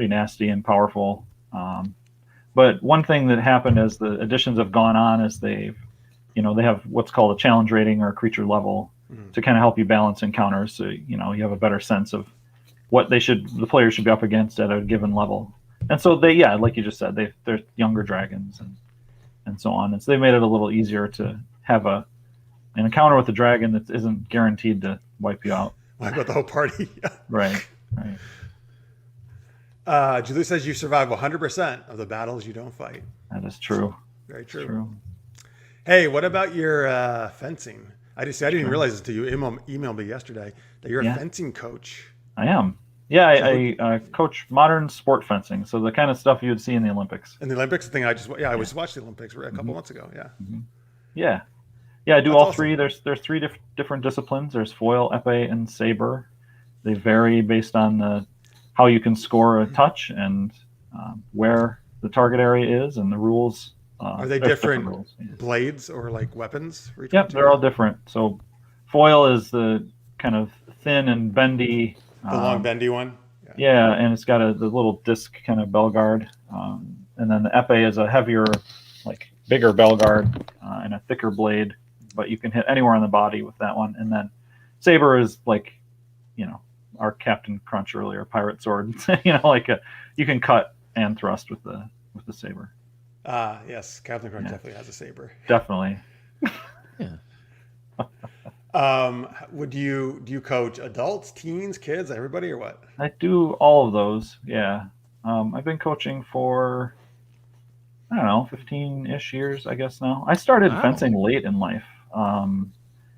Speaker 3: nasty and powerful. But one thing that happened as the editions have gone on is they have what's called a challenge rating or a creature level to kind of help you balance encounters. So, you have a better sense of what the players should be up against at a given level. And so they, yeah, like you just said, they're younger dragons and so on. And so they made it a little easier to have an encounter with a dragon that isn't guaranteed to wipe you out.
Speaker 1: Wipe out the whole party.
Speaker 3: Right.
Speaker 1: Julie says you survive 100% of the battles you don't fight.
Speaker 3: That is true.
Speaker 1: Very true. Hey, what about your fencing? I didn't even realize this until you emailed me yesterday that you're a fencing coach. I
Speaker 3: am. Yeah, I coach modern sport fencing, so the kind of stuff you would see in the Olympics.
Speaker 1: And the Olympics thing, I was watching the Olympics a couple months ago. Yeah.
Speaker 3: Yeah. I do all three. There's three different disciplines. There's foil, epee, and saber. They vary based on how you can score a touch and where the target area is and the rules.
Speaker 1: Are they different blades or like weapons?
Speaker 3: Yep, they're all different. So foil is the kind of thin and bendy.
Speaker 1: The long bendy one?
Speaker 3: Yeah, and it's got the little disc kind of bell guard. And then the epee is a heavier, like bigger bell guard and a thicker blade, but you can hit anywhere on the body with that one. And then saber is like, our Captain Crunch earlier, pirate sword. You can cut and thrust with the saber.
Speaker 1: Yes, Captain Crunch definitely has a saber.
Speaker 3: Definitely.
Speaker 2: Yeah.
Speaker 1: Do you coach adults, teens, kids, everybody, or what?
Speaker 3: I do all of those. Yeah. I've been coaching for 15-ish years, I guess now. I started fencing late in life.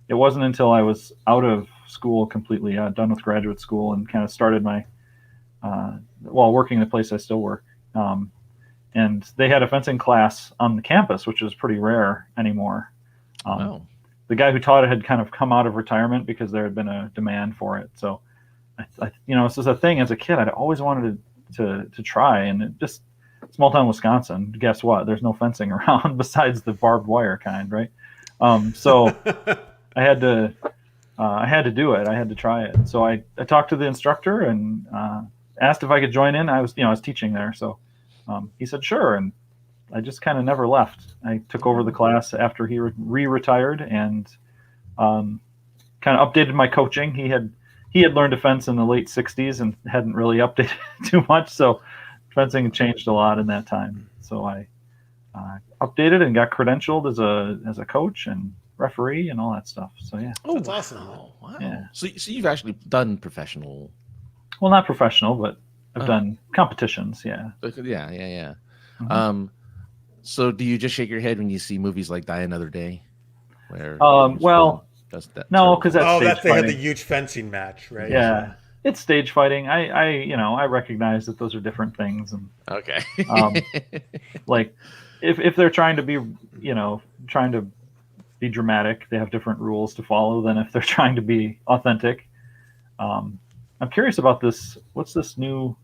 Speaker 3: It wasn't until I was out of school completely, done with graduate school, and kind of started my working the place I still work. And they had a fencing class on the campus, which is pretty rare anymore. The guy who taught it had kind of come out of retirement because there had been a demand for it. So, this is a thing as a kid I'd always wanted to try. And it just, small town Wisconsin, guess what? There's no fencing around besides the barbed wire kind, right? So I had to do it. I had to try it. So I talked to the instructor and asked if I could join in. I was teaching there. So he said, sure. And I just kind of never left. I took over the class after he re-retired and kind of updated my coaching. He had learned to fence in the late 60s and hadn't really updated too much. So fencing changed a lot in that time. So I updated and got credentialed as a coach and referee and all that stuff. So yeah.
Speaker 1: Oh, that's awesome.
Speaker 2: Wow.
Speaker 3: Yeah.
Speaker 2: So you've actually done professional.
Speaker 3: Well, not professional, but I've done competitions. Yeah.
Speaker 2: Yeah. So do you just shake your head when you see movies like Die Another Day? Where
Speaker 3: no, because that's
Speaker 1: they had the huge fencing match, right?
Speaker 3: Yeah, it's stage fighting. I recognize that those are different things, and
Speaker 2: okay.
Speaker 3: Like if they're trying to be dramatic, they have different rules to follow than if they're trying to be authentic. I'm curious about this. What's this new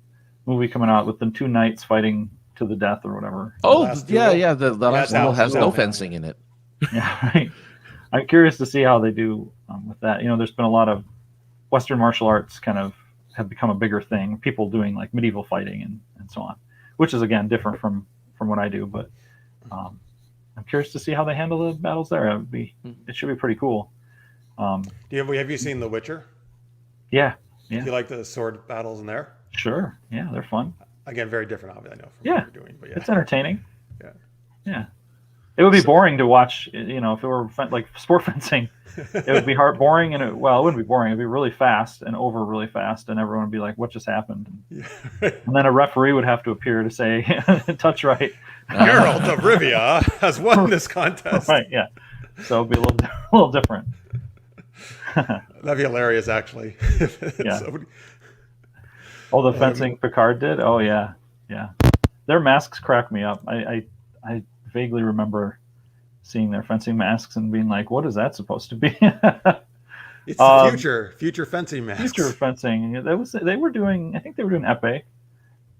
Speaker 3: movie coming out with the two knights fighting to the death or whatever?
Speaker 2: Oh, yeah. The last one has no fencing in it.
Speaker 3: Yeah, right. I'm curious to see how they do with that. There's been a lot of Western martial arts kind of have become a bigger thing. People doing like medieval fighting and so on, which is again different from what I do. But I'm curious to see how they handle the battles there. It should be pretty cool.
Speaker 1: Have you seen The Witcher?
Speaker 3: Yeah.
Speaker 1: Do you like the sword battles in there?
Speaker 3: Sure. Yeah, they're fun.
Speaker 1: Again, very different, obviously, I know from what you're doing, but
Speaker 3: it's entertaining.
Speaker 1: Yeah.
Speaker 3: It would be boring to watch, if it were like sport fencing, it would be boring, and it wouldn't be boring. It'd be really fast and over really fast, and everyone would be like, "What just happened?" And then a referee would have to appear to say, "Touch right."
Speaker 1: Geralt of Rivia has won this contest.
Speaker 3: Right? Yeah. So it'd be a little different.
Speaker 1: That'd be hilarious, actually.
Speaker 3: Yeah. The fencing Picard did? Oh, yeah. Yeah. Their masks crack me up. I vaguely remember seeing their fencing masks and being like, what is that supposed to be?
Speaker 1: It's the future fencing masks.
Speaker 3: Future fencing. They were doing epee.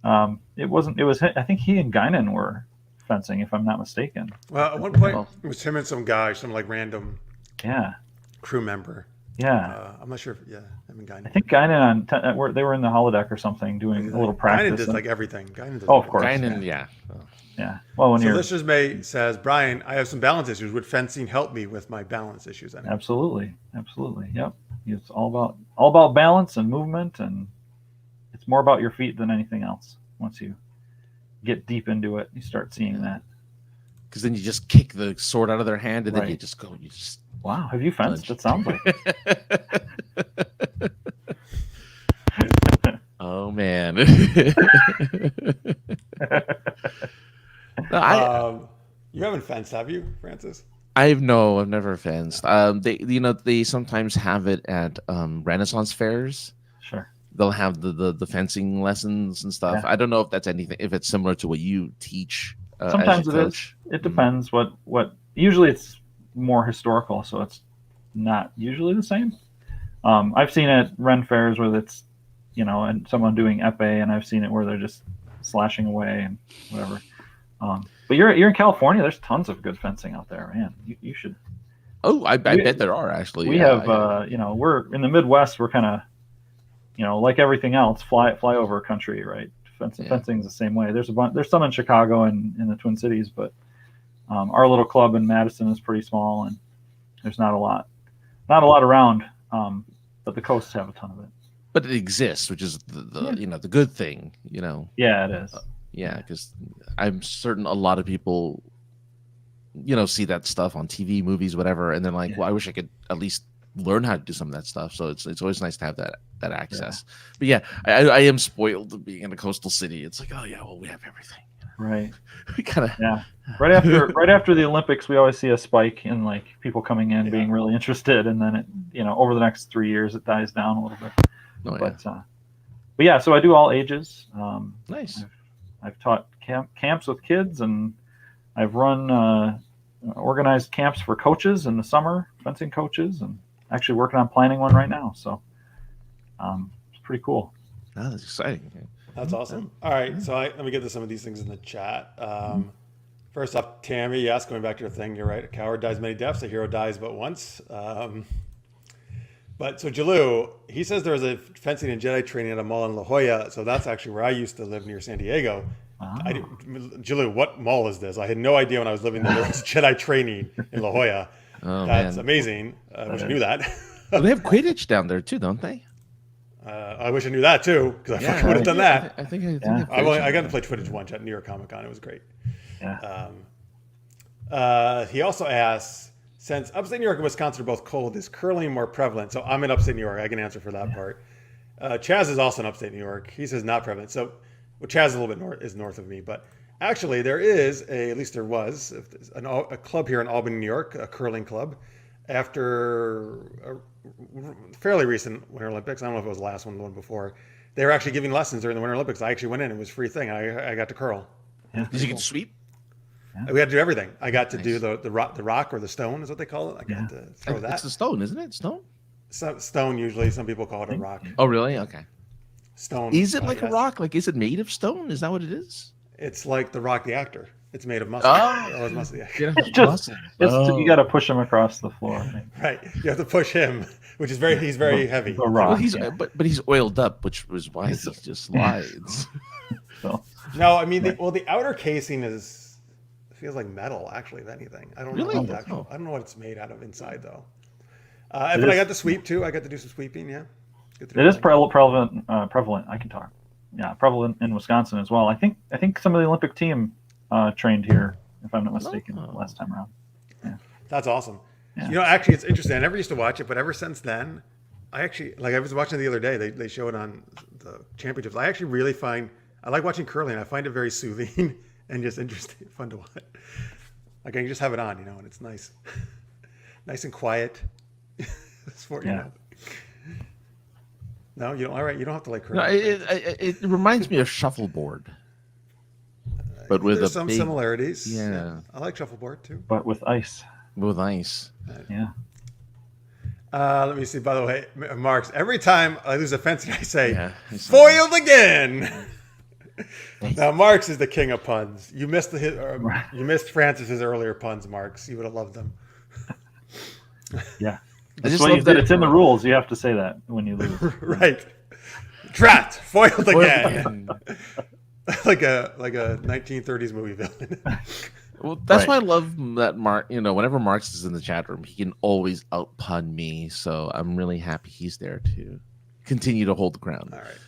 Speaker 3: I think he and Guinan were fencing, if I'm not mistaken.
Speaker 1: Well, at one point, it was him and some guy, some like random crew member.
Speaker 3: Yeah.
Speaker 1: I'm not sure. Him and Guinan.
Speaker 3: I think Guinan they were in the holodeck or something doing a little practice.
Speaker 1: Guinan did like everything.
Speaker 3: Of course.
Speaker 2: Guinan, yeah.
Speaker 3: Yeah. Well,
Speaker 1: Listeners May says, Brian, I have some balance issues. Would fencing help me with my balance issues?
Speaker 3: Absolutely. Yep. It's all about balance and movement, and it's more about your feet than anything else. Once you get deep into it, you start seeing that.
Speaker 2: Because then you just kick the sword out of their hand, and then you just go. You just
Speaker 3: wow. Have you fenced? That sounds like.
Speaker 2: Oh man.
Speaker 1: You haven't fenced, have you, Francis?
Speaker 2: I've never fenced. They sometimes have it at Renaissance fairs.
Speaker 3: Sure.
Speaker 2: They'll have the fencing lessons and stuff.
Speaker 3: Yeah.
Speaker 2: I don't know if that's anything, if it's similar to what you teach.
Speaker 3: Sometimes it is. It depends. What usually it's more historical, so it's not usually the same. I've seen it at Ren fairs where it's, and someone doing epee, and I've seen it where they're just slashing away and whatever. But you're in California. There's tons of good fencing out there, man. You should.
Speaker 2: Oh, I bet there are actually.
Speaker 3: We have, we're in the Midwest. We're kind of, like everything else, flyover country, right? Fencing's the same way. There's some in Chicago and in the Twin Cities, but our little club in Madison is pretty small, and there's not a lot around. But the coasts have a ton of it.
Speaker 2: But it exists, which is the good thing,
Speaker 3: Yeah, it is.
Speaker 2: Yeah, because I'm certain a lot of people, see that stuff on TV, movies, whatever, and they're like, well, I wish I could at least learn how to do some of that stuff. So it's always nice to have that access. But yeah, I am spoiled being in a coastal city. It's like, oh yeah, well, we have everything.
Speaker 3: Right.
Speaker 2: We kind of
Speaker 3: Right after the Olympics, we always see a spike in like people coming in being really interested, and then it over the next 3 years it dies down a little bit. But yeah, so I do all ages.
Speaker 2: Nice.
Speaker 3: I've taught camps with kids, and I've run organized camps for coaches in the summer, fencing coaches, and actually working on planning one right now. So it's pretty cool.
Speaker 2: Oh, that's exciting.
Speaker 1: That's awesome. All right, so let me get to some of these things in the chat. First off, Tammy, yes, going back to your thing, you're right. A coward dies many deaths, a hero dies but once. But so Jalou, he says there was a fencing and Jedi training at a mall in La Jolla. So that's actually where I used to live near San Diego. Jalou, what mall is this? I had no idea when I was living there. There was Jedi training in La Jolla.
Speaker 2: Oh,
Speaker 1: that's amazing. I wish I knew that.
Speaker 2: Well, they have Quidditch down there too, don't they?
Speaker 1: I wish I knew that too, because I would have done that.
Speaker 2: I think
Speaker 1: I got to play Quidditch once at New York Comic Con. It was great.
Speaker 3: Yeah.
Speaker 1: He also asks, since upstate New York and Wisconsin are both cold, is curling more prevalent? So I'm in upstate New York. I can answer for that part. Chaz is also in upstate New York. He says not prevalent. So Chaz is a little bit north of me, but actually there is at least there was a club here in Albany, New York, a curling club. After a fairly recent Winter Olympics, I don't know if it was the last one, the one before, they were actually giving lessons during the Winter Olympics. I actually went in. It was a free thing. I got to curl.
Speaker 3: Yeah.
Speaker 2: Did you get to sweep?
Speaker 1: Yeah. We had to do everything. I got to do the rock or the stone is what they call it. I got to throw that.
Speaker 2: It's the stone, isn't it? Stone?
Speaker 1: Stone usually. Some people call it a rock.
Speaker 2: Oh, really? Okay.
Speaker 1: Stone.
Speaker 2: Is it like a rock? Like, is it made of stone? Is that what it is?
Speaker 1: It's like the Rock, the actor. It's made of muscle.
Speaker 2: Oh,
Speaker 1: it's muscle.
Speaker 2: Yeah.
Speaker 3: You got to push him across the floor.
Speaker 1: Right. You have to push him, which is he's very heavy.
Speaker 3: A rock,
Speaker 2: well, but he's oiled up, which was why he just slides.
Speaker 1: No, I mean, the outer casing feels like metal, actually, if anything. I don't know. I don't know what it's made out of inside, though. But I got to sweep, too. I got to do some sweeping, yeah.
Speaker 3: It is prevalent. I can talk. Yeah, prevalent in Wisconsin as well. I think some of the Olympic team trained here, if I'm not mistaken, last time around. Yeah.
Speaker 1: That's awesome.
Speaker 3: Yeah.
Speaker 1: Actually, it's interesting. I never used to watch it, but ever since then, I was watching it the other day. They show it on the championships. I actually really I like watching curling. I find it very soothing and just interesting, fun to watch. Like I can just have it on, and it's nice, nice and quiet. Sport, No, you don't. All right, you don't have to like curling.
Speaker 2: No, it reminds me of shuffleboard, but with
Speaker 1: some similarities.
Speaker 2: Yeah,
Speaker 1: I like shuffleboard too,
Speaker 3: but with ice.
Speaker 2: With ice.
Speaker 3: Yeah.
Speaker 1: Let me see. By the way, Marks. Every time I lose a fencing, I say "foiled again." Now, Marks is the king of puns. You missed you missed Francis's earlier puns, Marks. You would have loved them.
Speaker 3: Yeah. That's why it's in the rules. You have to say that when you lose.
Speaker 1: Right. Drat! Foiled again. like a 1930s movie villain.
Speaker 2: Well, that's why I love that Mark. Whenever Marks is in the chat room, he can always out-pun me. So I'm really happy he's there to continue to hold the ground.
Speaker 1: All right.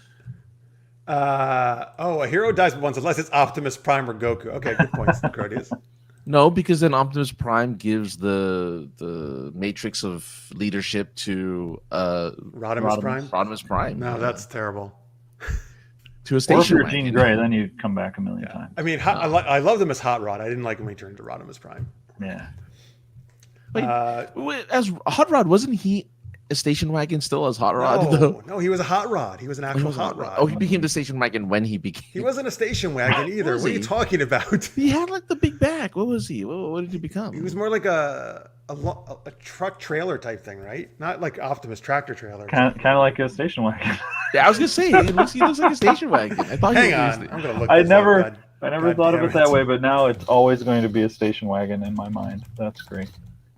Speaker 1: A hero dies once unless it's Optimus Prime or Goku. Okay, good points, Crodius.
Speaker 2: No, because then Optimus Prime gives the matrix of leadership to
Speaker 1: Rodimus Prime?
Speaker 2: Rodimus Prime.
Speaker 1: No, that's terrible.
Speaker 2: To a
Speaker 3: Or if
Speaker 2: station
Speaker 3: you're Jean
Speaker 2: wagon.
Speaker 3: Grey, then you come back a million times.
Speaker 1: I mean, I loved him as Hot Rod. I didn't like him when he turned into Rodimus Prime.
Speaker 3: Yeah.
Speaker 2: Wait, as Hot Rod, wasn't he a station wagon still as Hot Rod?
Speaker 1: No, he was a Hot Rod. He was an actual Hot Rod.
Speaker 2: Oh, he became the station wagon when he became.
Speaker 1: He wasn't a station wagon either.
Speaker 2: Was
Speaker 1: What are you
Speaker 2: he?
Speaker 1: talking about?
Speaker 2: He had like the big back. What was he? What did he become?
Speaker 1: He was more like a truck trailer type thing, right? Not like Optimus tractor trailer.
Speaker 3: Kind of like a station wagon.
Speaker 2: Yeah, I was gonna say he looks like a station wagon. I thought
Speaker 1: Hang
Speaker 2: he was.
Speaker 1: on, I'm gonna look.
Speaker 3: I
Speaker 1: this
Speaker 3: never
Speaker 1: up. God
Speaker 3: thought of
Speaker 1: damn
Speaker 3: it that way, but now it's always going to be a station wagon in my mind. That's great.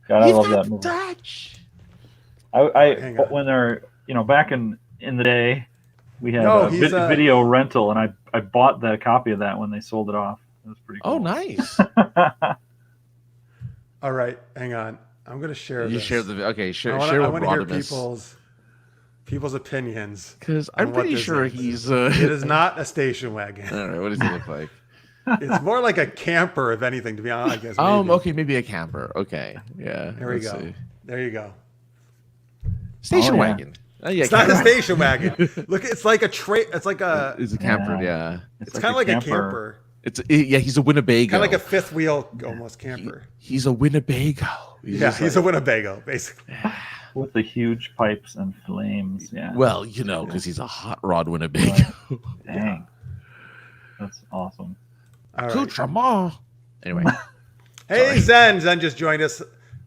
Speaker 3: God, I
Speaker 2: He's
Speaker 3: love
Speaker 2: got
Speaker 3: that movie.
Speaker 2: touch.
Speaker 1: Hang on.
Speaker 3: When they're back in the day, we had
Speaker 1: No,
Speaker 3: a
Speaker 1: he's,
Speaker 3: video rental, and I bought the copy of that when they sold it off. It was pretty cool.
Speaker 2: Oh, nice.
Speaker 1: All right, hang on. I'm gonna share
Speaker 2: You
Speaker 1: this.
Speaker 2: share the okay. Share
Speaker 1: I
Speaker 2: with
Speaker 1: want to hear
Speaker 2: Rodimus.
Speaker 1: people's opinions.
Speaker 2: Because
Speaker 1: on
Speaker 2: I'm
Speaker 1: what
Speaker 2: pretty
Speaker 1: this
Speaker 2: sure
Speaker 1: is.
Speaker 2: he's.
Speaker 1: It is not a station wagon.
Speaker 2: All right, what does he look like?
Speaker 1: It's more like a camper, if anything, to be honest. I guess. Maybe.
Speaker 2: Okay, maybe a camper. Okay, yeah.
Speaker 1: There we
Speaker 2: let's
Speaker 1: go.
Speaker 2: see.
Speaker 1: There you go.
Speaker 2: Station
Speaker 3: yeah.
Speaker 2: wagon. Oh, yeah,
Speaker 1: It's not a
Speaker 2: camper.
Speaker 1: station wagon. Look, it's like a It's like a.
Speaker 2: It's a camper.
Speaker 3: Yeah.
Speaker 2: Yeah.
Speaker 1: It's kind of like a camper.
Speaker 2: Yeah. He's a Winnebago.
Speaker 1: Kind of like a fifth wheel almost camper.
Speaker 2: He's a Winnebago.
Speaker 1: He's a Winnebago, basically.
Speaker 3: With the huge pipes and flames. Yeah.
Speaker 2: Well, because he's a hot rod Winnebago.
Speaker 3: Dang. That's awesome.
Speaker 1: All right.
Speaker 2: Accoutrement. Anyway.
Speaker 1: Hey, Zen. Zen just joined us.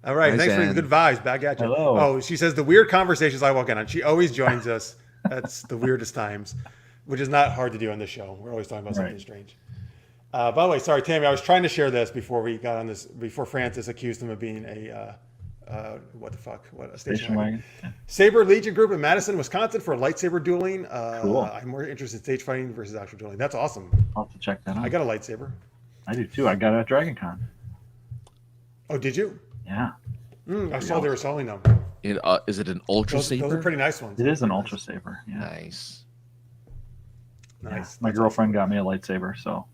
Speaker 1: All right.
Speaker 2: Hi,
Speaker 1: Thanks for
Speaker 2: Zen.
Speaker 1: the good vibes. Back at you.
Speaker 3: Hello.
Speaker 1: Oh, she says the weird conversations I walk in on. She always joins us. That's the weirdest times, which is not hard to do on this show. We're always talking about something
Speaker 3: Right.
Speaker 1: strange. By the way, sorry, Tammy. I was trying to share this before we got on this. Before Francis accused him of being a what the fuck? What a station wagon.
Speaker 3: Yeah.
Speaker 1: Saber Legion group in Madison, Wisconsin for lightsaber dueling.
Speaker 3: Cool.
Speaker 1: I'm more interested in stage fighting versus actual dueling. That's awesome.
Speaker 3: I'll have to check that out.
Speaker 1: I got a lightsaber.
Speaker 3: I do too. I got it at Dragon Con.
Speaker 1: Oh, did you?
Speaker 3: Yeah.
Speaker 1: I saw they were selling them.
Speaker 2: Is it an ultra
Speaker 1: Those
Speaker 2: saber?
Speaker 1: are pretty nice ones.
Speaker 3: It is an Ultra Saber. Yeah.
Speaker 2: Nice.
Speaker 1: Nice.
Speaker 3: My girlfriend got me a lightsaber, so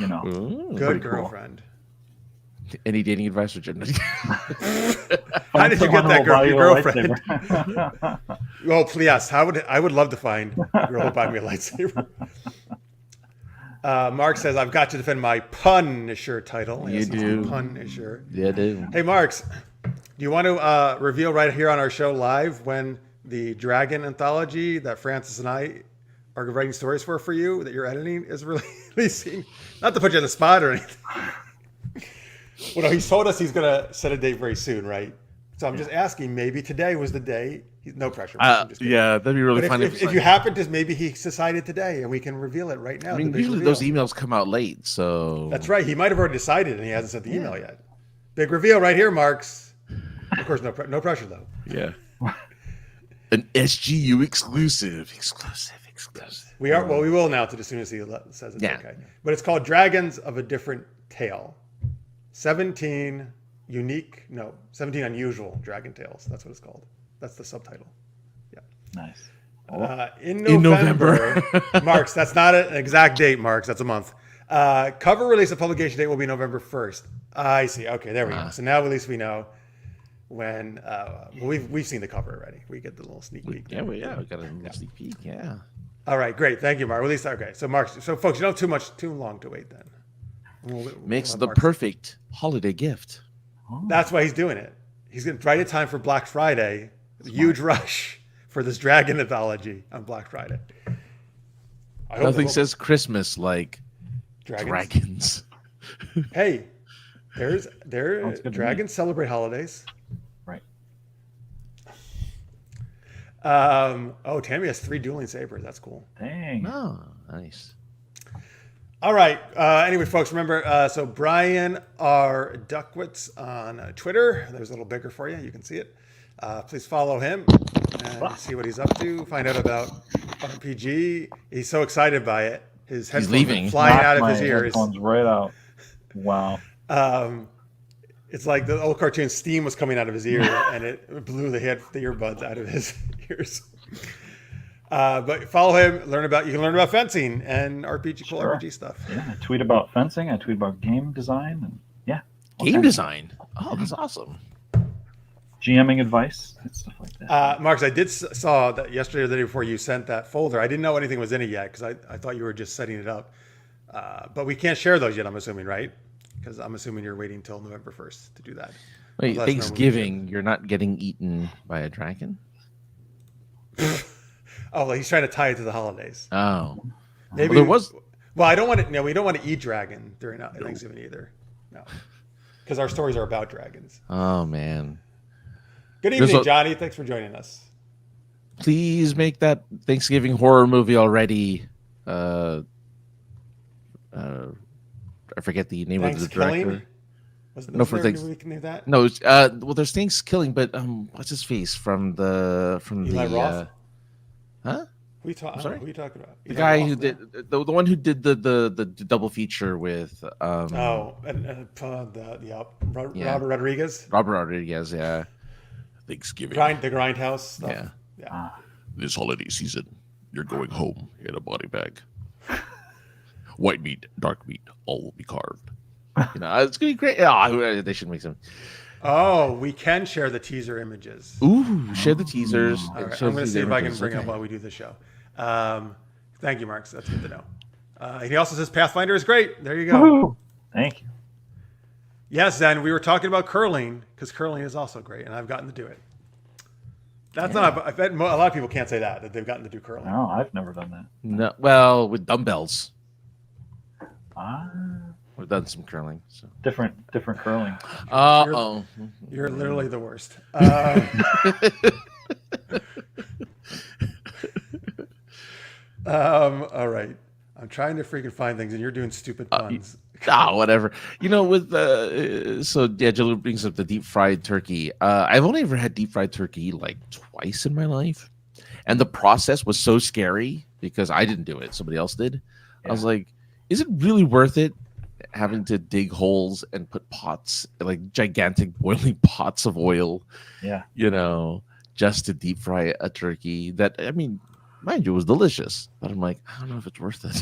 Speaker 2: Ooh.
Speaker 1: Good
Speaker 3: pretty cool.
Speaker 1: girlfriend.
Speaker 2: Any dating advice for Jen?
Speaker 1: How did you get that girl, your girlfriend? Oh, please, yes. I would love to find a girl who buy me a lightsaber. Mark says, I've got to defend my Punisher title.
Speaker 2: You
Speaker 1: Yes, he's
Speaker 2: do.
Speaker 1: the Punisher.
Speaker 2: Yeah, dude.
Speaker 1: Hey, Marks, do you want to reveal right here on our show live when the Dragon anthology that Francis and I are writing stories for you, that you're editing, is releasing? Not to put you on the spot or anything. Well, no, he's told us he's going to set a date very soon, right? So I'm just asking, maybe today was the day. No pressure. I'm just kidding.
Speaker 2: Yeah, that'd be really
Speaker 1: But
Speaker 2: funny.
Speaker 1: if you happen to, maybe he decided today and we can reveal it right now.
Speaker 2: I mean,
Speaker 1: the big
Speaker 2: usually
Speaker 1: reveal.
Speaker 2: those emails come out late, so
Speaker 1: That's right. He might have already decided and he hasn't sent the email yet. Big reveal right here, Marks. Of course, no pressure though.
Speaker 2: Yeah. An SGU exclusive.
Speaker 1: We will announce it as soon as he says it's
Speaker 2: Yeah.
Speaker 1: okay. But it's called Dragons of a Different Tale. 17 unusual dragon tales. That's what it's called. That's the subtitle.
Speaker 3: Nice.
Speaker 1: In November. Marks, that's not an exact date, Marks. That's a month. Cover release and publication date will be November 1st. I see. Okay, there we go. So now at least we know when we've seen the cover already. We get the little sneak peek.
Speaker 2: Yeah, we got a little sneak peek. Yeah.
Speaker 1: All right, great. Thank you, Mark. At least okay. So Mark, folks, you don't have too long to wait then.
Speaker 2: Makes
Speaker 1: we'll
Speaker 2: the
Speaker 1: Mark's-
Speaker 2: perfect holiday gift.
Speaker 1: That's why he's doing it. He's going to right in time for Black Friday. Huge rush for this Dragon anthology on Black Friday. I hope
Speaker 2: Nothing
Speaker 1: the-
Speaker 2: says Christmas like dragons.
Speaker 1: Hey,
Speaker 3: Sounds good to me.
Speaker 1: dragons celebrate holidays.
Speaker 3: Right.
Speaker 1: Tammy has 3 dueling sabers. That's cool.
Speaker 3: Dang.
Speaker 2: Oh, nice.
Speaker 1: All right. Anyway, folks, remember, so Brian R. Duckwitz on Twitter. There's a little bigger for you. You can see it. Please follow him and see what he's up to. Find out about RPG. He's so excited by it. His headphones
Speaker 2: leaving.
Speaker 1: are flying
Speaker 3: Knocked
Speaker 1: out of
Speaker 3: my
Speaker 1: his ears.
Speaker 3: headphones right out. Wow.
Speaker 1: It's like the old cartoon steam was coming out of his ear and it blew the earbuds out of his ears. But follow him. You can learn about fencing and cool
Speaker 3: Sure.
Speaker 1: RPG stuff.
Speaker 3: Yeah, I tweet about fencing. I tweet about game design, and
Speaker 2: Game design. Oh, that's awesome.
Speaker 3: GMing advice and stuff like that.
Speaker 1: Marcus, I did saw that yesterday or the day before you sent that folder. I didn't know anything was in it yet because I thought you were just setting it up. But we can't share those yet, I'm assuming, right? Because I'm assuming you're waiting till November 1st to do that.
Speaker 2: Wait, Thanksgiving, you're not getting eaten by a dragon?
Speaker 1: Oh, well, he's trying to tie it to the holidays.
Speaker 2: Oh.
Speaker 1: Maybe
Speaker 2: Well, there was...
Speaker 1: Well, I don't want to. No, we don't want to eat dragon during Thanksgiving either. No, because our stories are about dragons.
Speaker 2: Oh, man.
Speaker 1: Good evening, Johnny. Thanks for joining us.
Speaker 2: Please make that Thanksgiving horror movie already. I forget the name of the director.
Speaker 1: No, for that.
Speaker 2: No, well, there's Thanksgiving, but what's his face from
Speaker 1: Eli Roth?
Speaker 2: Huh?
Speaker 1: Who are you talking about?
Speaker 2: The guy who did the one who did the double feature with
Speaker 1: Robert Rodriguez.
Speaker 2: Robert Rodriguez, yeah. Thanksgiving.
Speaker 1: The Grindhouse stuff.
Speaker 2: Yeah. This holiday season, you're going home in a body bag. White meat, dark meat, all will be carved. It's gonna be great. Oh, they should make some.
Speaker 1: Oh, we can share the teaser images.
Speaker 2: Ooh, share the teasers.
Speaker 1: All right. I'm going to see if I can bring up while we do the show. Thank you, Mark. That's good to know. He also says Pathfinder is great. There you go.
Speaker 3: Woo-hoo. Thank you.
Speaker 1: Yes, and we were talking about curling because curling is also great, and I've gotten to do it. That's not. I bet a lot of people can't say that they've gotten to do curling.
Speaker 3: No, I've never done that.
Speaker 2: No, well, with dumbbells.
Speaker 3: Ah.
Speaker 2: We've done some curling. So.
Speaker 3: Different curling.
Speaker 1: You're literally the worst. All right. I'm trying to freaking find things, and you're doing stupid puns.
Speaker 2: Whatever. With Jalou brings up the deep fried turkey. I've only ever had deep fried turkey like twice in my life, and the process was so scary because I didn't do it; somebody else did. Yeah. I was like, "Is it really worth it?" Having to dig holes and put pots, like gigantic boiling pots of oil, just to deep fry a turkey that, mind you, was delicious. But I'm like, I don't know if it's worth it.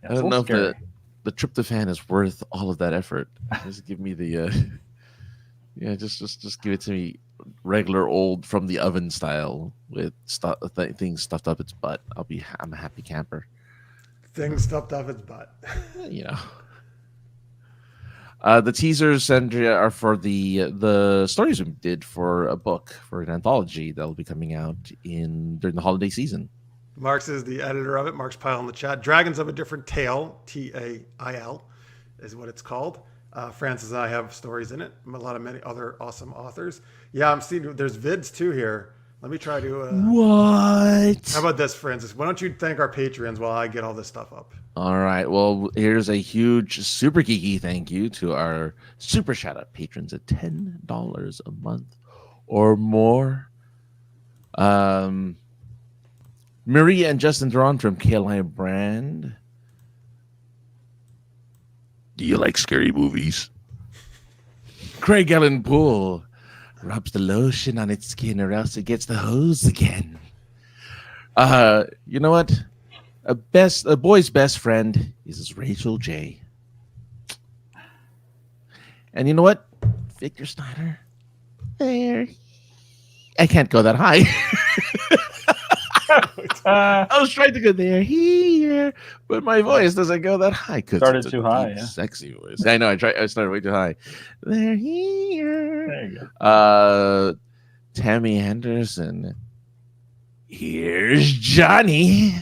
Speaker 2: I don't know if the tryptophan is worth all of that effort. Just give me the, just give it to me regular old from the oven style with things stuffed up its butt. I'm a happy camper.
Speaker 1: Things stuffed up its butt.
Speaker 2: The teasers, Andrea, are for the stories we did for a book, for an anthology that will be coming out during the holiday season.
Speaker 1: Marx is the editor of it. Mark's pile in the chat. Dragons of a Different Tale, Tail, is what it's called. Francis and I have stories in it. Many other awesome authors. Yeah, I'm seeing there's vids too here. Let me try to...
Speaker 2: What?
Speaker 1: How about this, Francis? Why don't you thank our Patreons while I get all this stuff up?
Speaker 2: All right. Well, here's a huge, super geeky thank you to our super shout-out patrons at $10 a month or more. Maria and Justin Duran from Carolina Brand. Do you like scary movies? Craig Allen Poole rubs the lotion on its skin or else it gets the hose again. You know what? A boy's best friend is Rachel J. And you know what? Victor Snyder. There. I can't go that high. I was trying to go there, here, but my voice doesn't go that high.
Speaker 3: Started too high,
Speaker 2: sexy voice. I know. I started way too high. There, here.
Speaker 3: There you go.
Speaker 2: Tammy Anderson. Here's Johnny.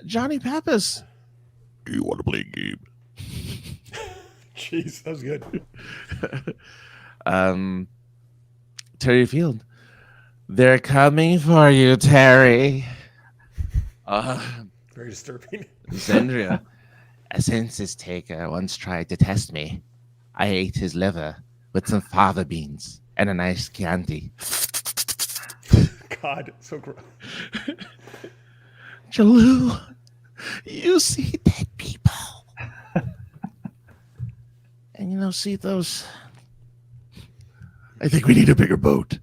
Speaker 2: Johnny Pappas. Do you want to play a game?
Speaker 1: Jeez, that was good.
Speaker 2: Terry Field. They're coming for you, Terry.
Speaker 1: Very disturbing.
Speaker 2: Zendria. A census taker once tried to test me. I ate his liver with some fava beans and a nice Chianti.
Speaker 1: God, so gross.
Speaker 2: Jalou, you see dead people. And see those. I think we need a bigger boat.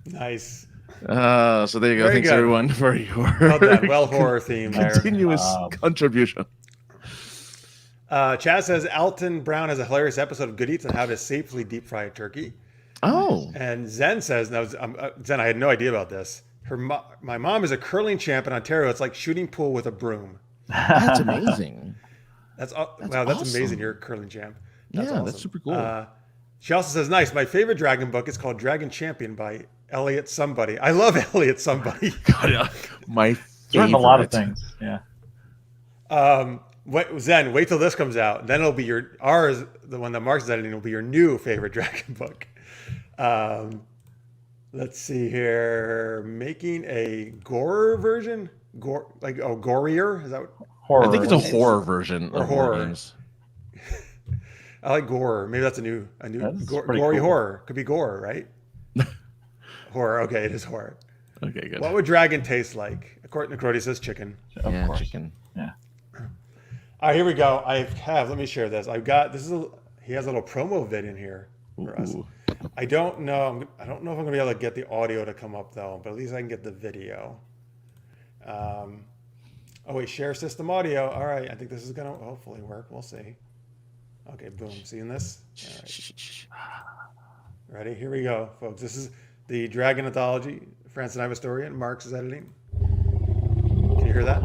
Speaker 1: Nice.
Speaker 2: So there you go.
Speaker 1: Very
Speaker 2: Thanks
Speaker 1: good.
Speaker 2: everyone for your
Speaker 1: horror theme there.
Speaker 2: continuous contribution.
Speaker 1: Chaz says Alton Brown has a hilarious episode of Good Eats on how to safely deep fry a turkey.
Speaker 2: Oh.
Speaker 1: And Zen says, Zen, I had no idea about this. My mom is a curling champ in Ontario. It's like shooting pool with a broom.
Speaker 2: That's amazing.
Speaker 1: That's
Speaker 2: awesome.
Speaker 1: amazing. You're a curling champ. That's
Speaker 2: awesome.
Speaker 1: awesome.
Speaker 2: That's super cool.
Speaker 1: She also says, nice. My favorite dragon book is called Dragon Champion by Elliot Somebody. I love Elliot Somebody.
Speaker 2: God, yeah. My favorite.
Speaker 3: Written a lot of things. Yeah.
Speaker 1: Zen, wait till this comes out. Then it'll be the one that Mark's is editing will be your new favorite dragon book. Let's see here. Making a gore version? Gorier? Is that what?
Speaker 3: Horror.
Speaker 2: I think it's a horror version
Speaker 1: or
Speaker 2: of
Speaker 1: horror
Speaker 2: games.
Speaker 1: I like gore. Maybe that's a new gory
Speaker 3: cool.
Speaker 1: horror. Could be gore, right? Horror. Okay, it is horror.
Speaker 2: Okay, good.
Speaker 1: What would dragon taste like? According to Crody says chicken.
Speaker 3: Of course.
Speaker 2: Chicken.
Speaker 3: Yeah.
Speaker 1: All right, here we go. Let me share this. He has a little promo vid in here for us. I don't know if I'm gonna be able to get the audio to come up though, but at least I can get the video. Share system audio. All right, I think this is gonna hopefully work. We'll see. Okay, boom. Seeing this? All right. Ready? Here we go, folks. This is the Dragon Anthology. Francis and I have a story, and Mark's is editing. Can you hear that?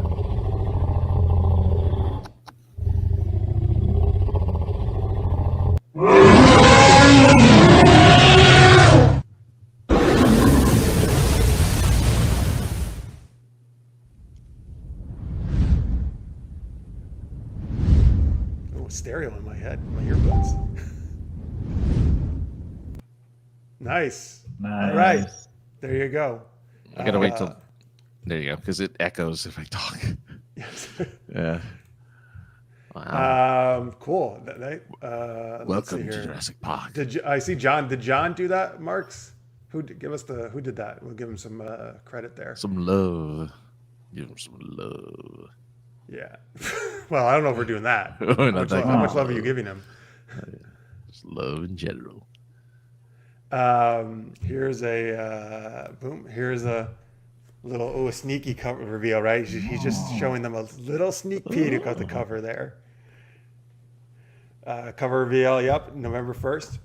Speaker 1: Stereo in my head, my earbuds. Nice. All right, there you go.
Speaker 2: I gotta wait till. There you go, because it echoes if I talk.
Speaker 1: Yes.
Speaker 2: Yeah. Wow.
Speaker 1: Cool.
Speaker 2: Welcome to Jurassic Park.
Speaker 1: I see John? Did John do that, Marks? Who did that? We'll give him some credit there.
Speaker 2: Some love. Give him some love.
Speaker 1: Yeah. Well, I don't know if we're doing that.
Speaker 2: How
Speaker 1: much love are you giving him?
Speaker 2: Just love in general.
Speaker 1: Here's a boom. Here's a little a sneaky cover reveal, right? He's just showing them a little sneak peek at the cover there. Cover reveal. Yep, November 1st.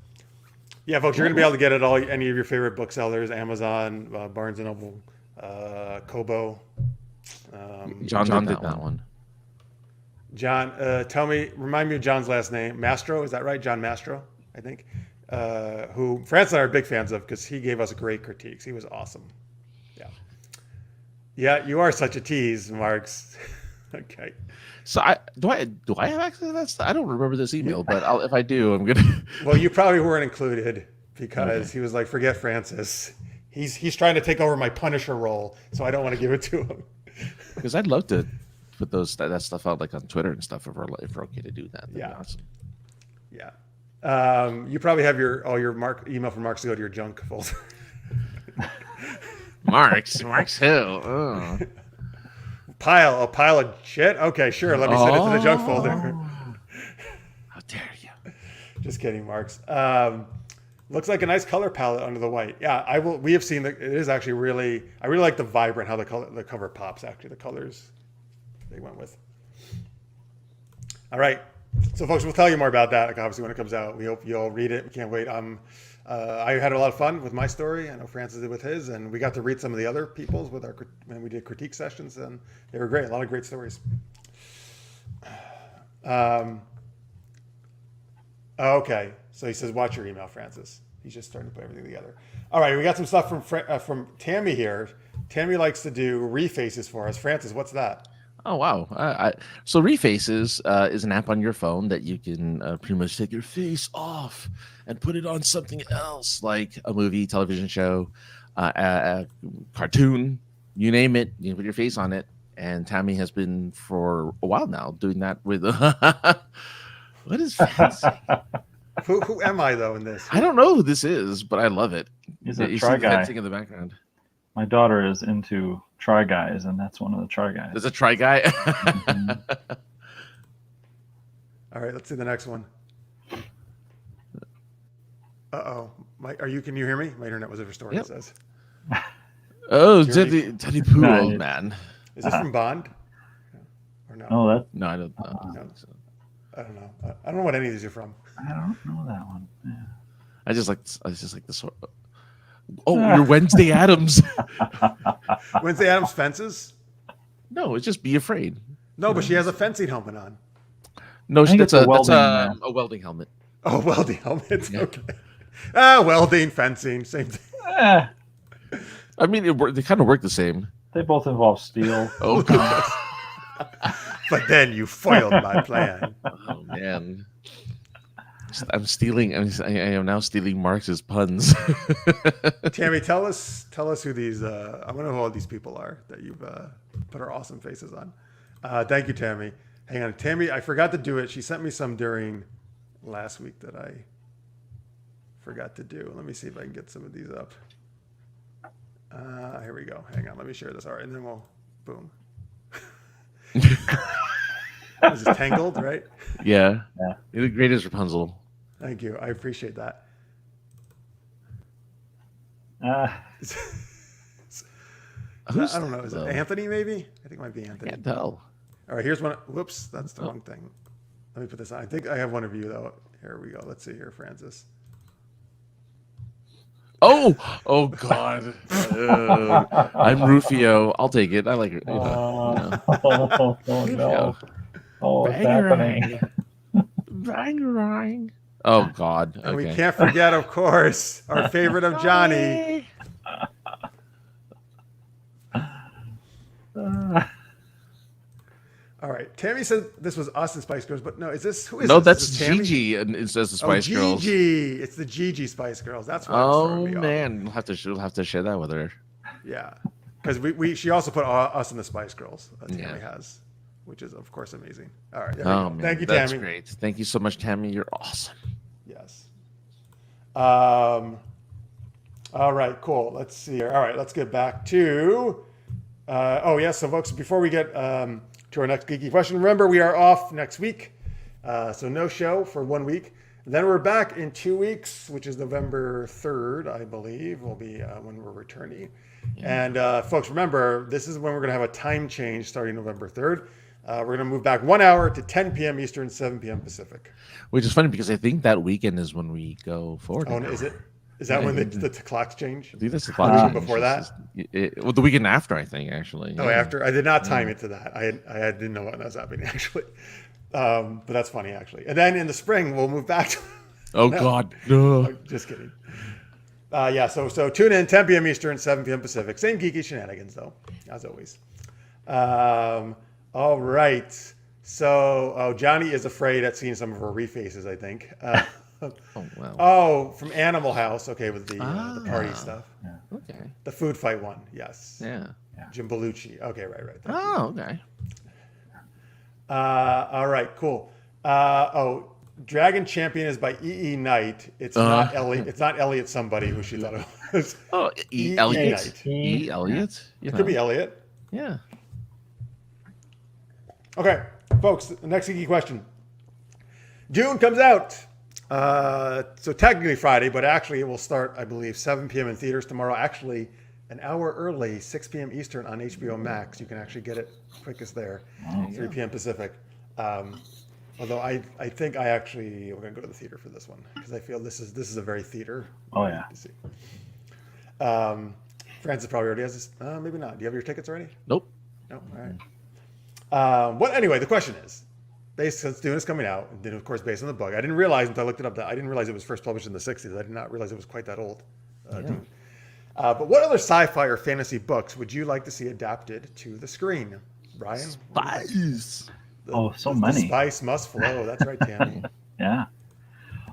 Speaker 1: Yeah, folks, you're gonna be able to get it all. Any of your favorite booksellers: Amazon, Barnes and Noble, Kobo.
Speaker 2: John did that one.
Speaker 1: John, remind me of John's last name. Mastro, is that right? John Mastro, I think. Who Francis and I are big fans of because he gave us great critiques. He was awesome. Yeah. Yeah, you are such a tease, Marks. Okay.
Speaker 2: So do I have access to that stuff? I don't remember this email, but if I do, I'm gonna.
Speaker 1: Well, you probably weren't included because he was like, "Forget Francis. He's trying to take over my Punisher role, so I don't want to give it to him."
Speaker 2: Because I'd love to put that stuff out like on Twitter and stuff if we're okay to do that.
Speaker 1: Yeah.
Speaker 2: Awesome.
Speaker 1: Yeah. You probably have your email from Marks to go to your junk folder.
Speaker 2: Marks who? Oh.
Speaker 1: Pile of shit. Okay, sure. Let me send it to the junk folder.
Speaker 2: How dare you?
Speaker 1: Just kidding, Marks. Looks like a nice color palette under the white. Yeah, we have seen that it is actually really. I really like the vibrant how the cover pops. Actually, the colors they went with. All right, so folks, we'll tell you more about that. Like obviously when it comes out, we hope you'll read it. We can't wait. I had a lot of fun with my story. I know Francis did with his, and we got to read some of the other people's when we did critique sessions, and they were great. A lot of great stories. Okay, so he says, watch your email, Francis. He's just starting to put everything together. All right, we got some stuff from Tammy here. Tammy likes to do refaces for us. Francis, what's that?
Speaker 2: Oh, wow. So Refaces is an app on your phone that you can pretty much take your face off and put it on something else, like a movie, television show, a cartoon, you name it. You can put your face on it. And Tammy has been for a while now doing that with... What is fancy?
Speaker 1: Who am I, though, in this?
Speaker 2: I don't know who this is, but I love it.
Speaker 3: He's a Try Guy.
Speaker 2: In the background.
Speaker 3: My daughter is into Try Guys, and that's one of the Try Guys.
Speaker 2: There's a Try Guy?
Speaker 3: Mm-hmm.
Speaker 1: All right, let's see the next one. Uh-oh. Can you hear me? My internet was overstored,
Speaker 2: Yep.
Speaker 1: It says.
Speaker 2: Oh,
Speaker 1: Jeremy-
Speaker 2: Teddy Poo,
Speaker 3: No,
Speaker 2: old
Speaker 3: it-
Speaker 2: man.
Speaker 1: Is this from Bond? Or no?
Speaker 3: Oh, that
Speaker 2: No, I don't know.
Speaker 1: No. I don't know. I don't know what any of these are from.
Speaker 3: I don't know that one. Yeah.
Speaker 2: I just like the sort. Oh, you're Wednesday Adams.
Speaker 1: Wednesday Adams fences?
Speaker 2: No, it's just Be Afraid.
Speaker 1: No, but she has a fencing helmet on.
Speaker 2: No,
Speaker 3: think
Speaker 2: that's
Speaker 3: it's a
Speaker 2: a welding helmet.
Speaker 1: Oh, welding helmet.
Speaker 2: Yeah.
Speaker 1: Okay. Welding, fencing, same thing.
Speaker 3: Eh,
Speaker 2: I mean, they kind of work the same.
Speaker 3: they both involve steel.
Speaker 2: Oh god.
Speaker 1: But then you foiled my plan.
Speaker 2: Oh man. I'm stealing. I am now stealing Marx's puns.
Speaker 1: Tammy, tell us who these. I want to know who all these people are that you've put our awesome faces on. Thank you, Tammy. Hang on, Tammy. I forgot to do it. She sent me some during last week that I forgot to do. Let me see if I can get some of these up. Here we go. Hang on. Let me share this. All right, and then we'll boom. This is Tangled, right?
Speaker 2: Yeah. You're the greatest Rapunzel.
Speaker 1: Thank you. I appreciate that.
Speaker 3: Uh,
Speaker 1: I don't know. Is it Anthony, maybe? I think it might be Anthony.
Speaker 2: Can't tell.
Speaker 1: All right, here's one. Whoops, that's the wrong thing. Let me put this on. I think I have one of you, though. Here we go. Let's see here, Francis.
Speaker 2: Oh God. I'm Rufio. I'll take it. I like it.
Speaker 3: oh no! Oh, what's happening?
Speaker 2: Bangarang. Oh God.
Speaker 1: And we
Speaker 2: Okay.
Speaker 1: can't forget, of course, our favorite of Johnny. All right, Tammy said this was us and Spice Girls, but no, is this who is
Speaker 2: No,
Speaker 1: this?
Speaker 2: that's
Speaker 1: Is this Tammy?
Speaker 2: Gigi, and it says the Spice Girls.
Speaker 1: Gigi. It's the Gigi Spice Girls. That's why.
Speaker 2: Oh man, we'll have to share that with her.
Speaker 1: Yeah, because she also put us and the Spice Girls. Tammy
Speaker 2: Yeah.
Speaker 1: has, which is of course amazing. All right, there we
Speaker 2: Oh
Speaker 1: go.
Speaker 2: man,
Speaker 1: Thank you,
Speaker 2: that's
Speaker 1: Tammy.
Speaker 2: great. Thank you so much, Tammy. You're awesome.
Speaker 1: Yes. All right, cool. Let's see here. All right, let's get back to. So folks, before we get to our next geeky question, remember we are off next week, so no show for 1 week. Then we're back in 2 weeks, which is November 3rd, I believe, will be when we're returning. Yeah. And folks, remember, this is when we're going to have a time change starting November 3rd. We're going to move back 1 hour to 10 p.m. Eastern, 7 p.m. Pacific.
Speaker 2: Which is funny because I think that weekend is when we go forward.
Speaker 1: Oh, is it? Is that when the clocks change?
Speaker 2: I think that's the clock.
Speaker 1: Before that?
Speaker 2: Well, the weekend after, I think, actually.
Speaker 1: Oh, after? I did not time it to that. I didn't know what was happening, actually. But that's funny, actually. And then in the spring, we'll move back to...
Speaker 2: Oh, no. God. No.
Speaker 1: Just kidding. So tune in, 10 p.m. Eastern, 7 p.m. Pacific. Same geeky shenanigans, though, as always. All right. So, Johnny is afraid at seeing some of her refaces, I think.
Speaker 2: Oh, wow.
Speaker 1: Oh, from Animal House. Okay, with the party stuff.
Speaker 2: Okay.
Speaker 1: The food fight one. Yes.
Speaker 2: Yeah.
Speaker 1: Jim Belushi. Okay, right. Thank you.
Speaker 2: Oh, okay.
Speaker 1: All right, cool. Dragon Champion is by E.E. Knight. It's not Elliot. It's not Elliot somebody who she thought it was.
Speaker 2: Oh,
Speaker 1: E.
Speaker 2: Elliot.
Speaker 1: Knight.
Speaker 2: E. Elliot?
Speaker 1: It could be Elliot.
Speaker 2: Yeah.
Speaker 1: Okay, folks, the next geeky question. Dune comes out. So technically Friday, but actually it will start, I believe, 7 p.m. in theaters tomorrow. Actually, an hour early, 6 p.m. Eastern on HBO Max. You can actually get it quickest there, 3 p.m. Pacific. Although I think we're going to go to the theater for this one because I feel this is a very theater.
Speaker 3: Oh yeah.
Speaker 1: To see. Francis probably already has this. Maybe not. Do you have your tickets already?
Speaker 2: Nope.
Speaker 1: No. All right. Anyway, the question is, since Dune is coming out, and then of course based on the book, I didn't realize until I looked it up that I didn't realize it was first published in the 60s. I did not realize it was quite that old. Dune. But what other sci-fi or fantasy books would you like to see adapted to the screen, Brian?
Speaker 2: Spice.
Speaker 3: So many.
Speaker 1: The spice must flow. That's right, Tammy.
Speaker 3: Yeah.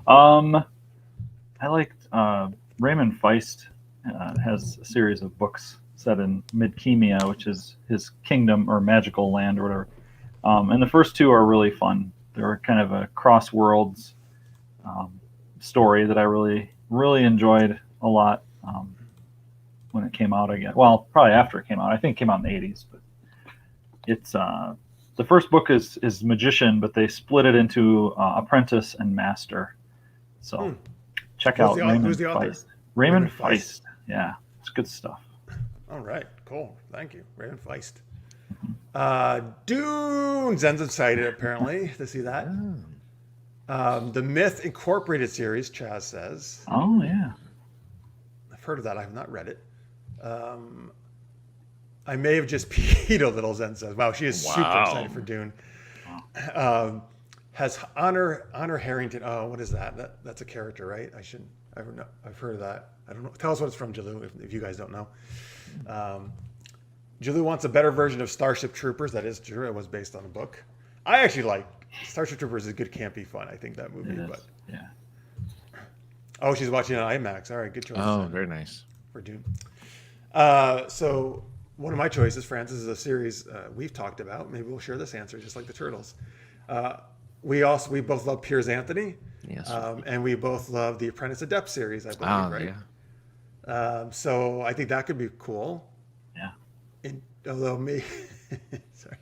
Speaker 3: I liked Raymond Feist has a series of books set in Midkemia, which is his kingdom or magical land or whatever. And the first two are really fun. They're kind of a cross worlds story that I really, really enjoyed a lot when it came out again. Well, probably after it came out. I think it came out in the 80s. But it's the first book is Magician, but they split it into Apprentice and Master. So check out Raymond
Speaker 1: Who's the author?
Speaker 3: Feist. Raymond Feist. Yeah, it's good stuff.
Speaker 1: All right, cool. Thank you, Raven Feist. Dune, Zen's excited apparently to see that. The Myth Incorporated series, Chaz says.
Speaker 3: Oh yeah,
Speaker 1: I've heard of that. I have not read it. I may have just peed a little, Zen says. Wow, she is super excited for Dune. Has Honor Harrington. Oh, what is that? That's a character, right? I've heard of that. I don't know. Tell us what it's from, Jalou, if you guys don't know. Jalou wants a better version of Starship Troopers. That is true. It was based on a book. I actually like Starship Troopers. Is good, campy fun. I think that movie. But
Speaker 3: yeah.
Speaker 1: Oh, she's watching on IMAX. All right, good choice.
Speaker 2: Oh, very nice.
Speaker 1: For Dune. So one of my choices, Francis, is a series we've talked about. Maybe we'll share this answer, just like the Turtles. We both love Piers Anthony.
Speaker 2: Yes.
Speaker 1: And we both love the Apprentice Adept series, I believe, right?
Speaker 2: Yeah.
Speaker 1: So I think that could be cool.
Speaker 3: Yeah.
Speaker 1: Although sorry,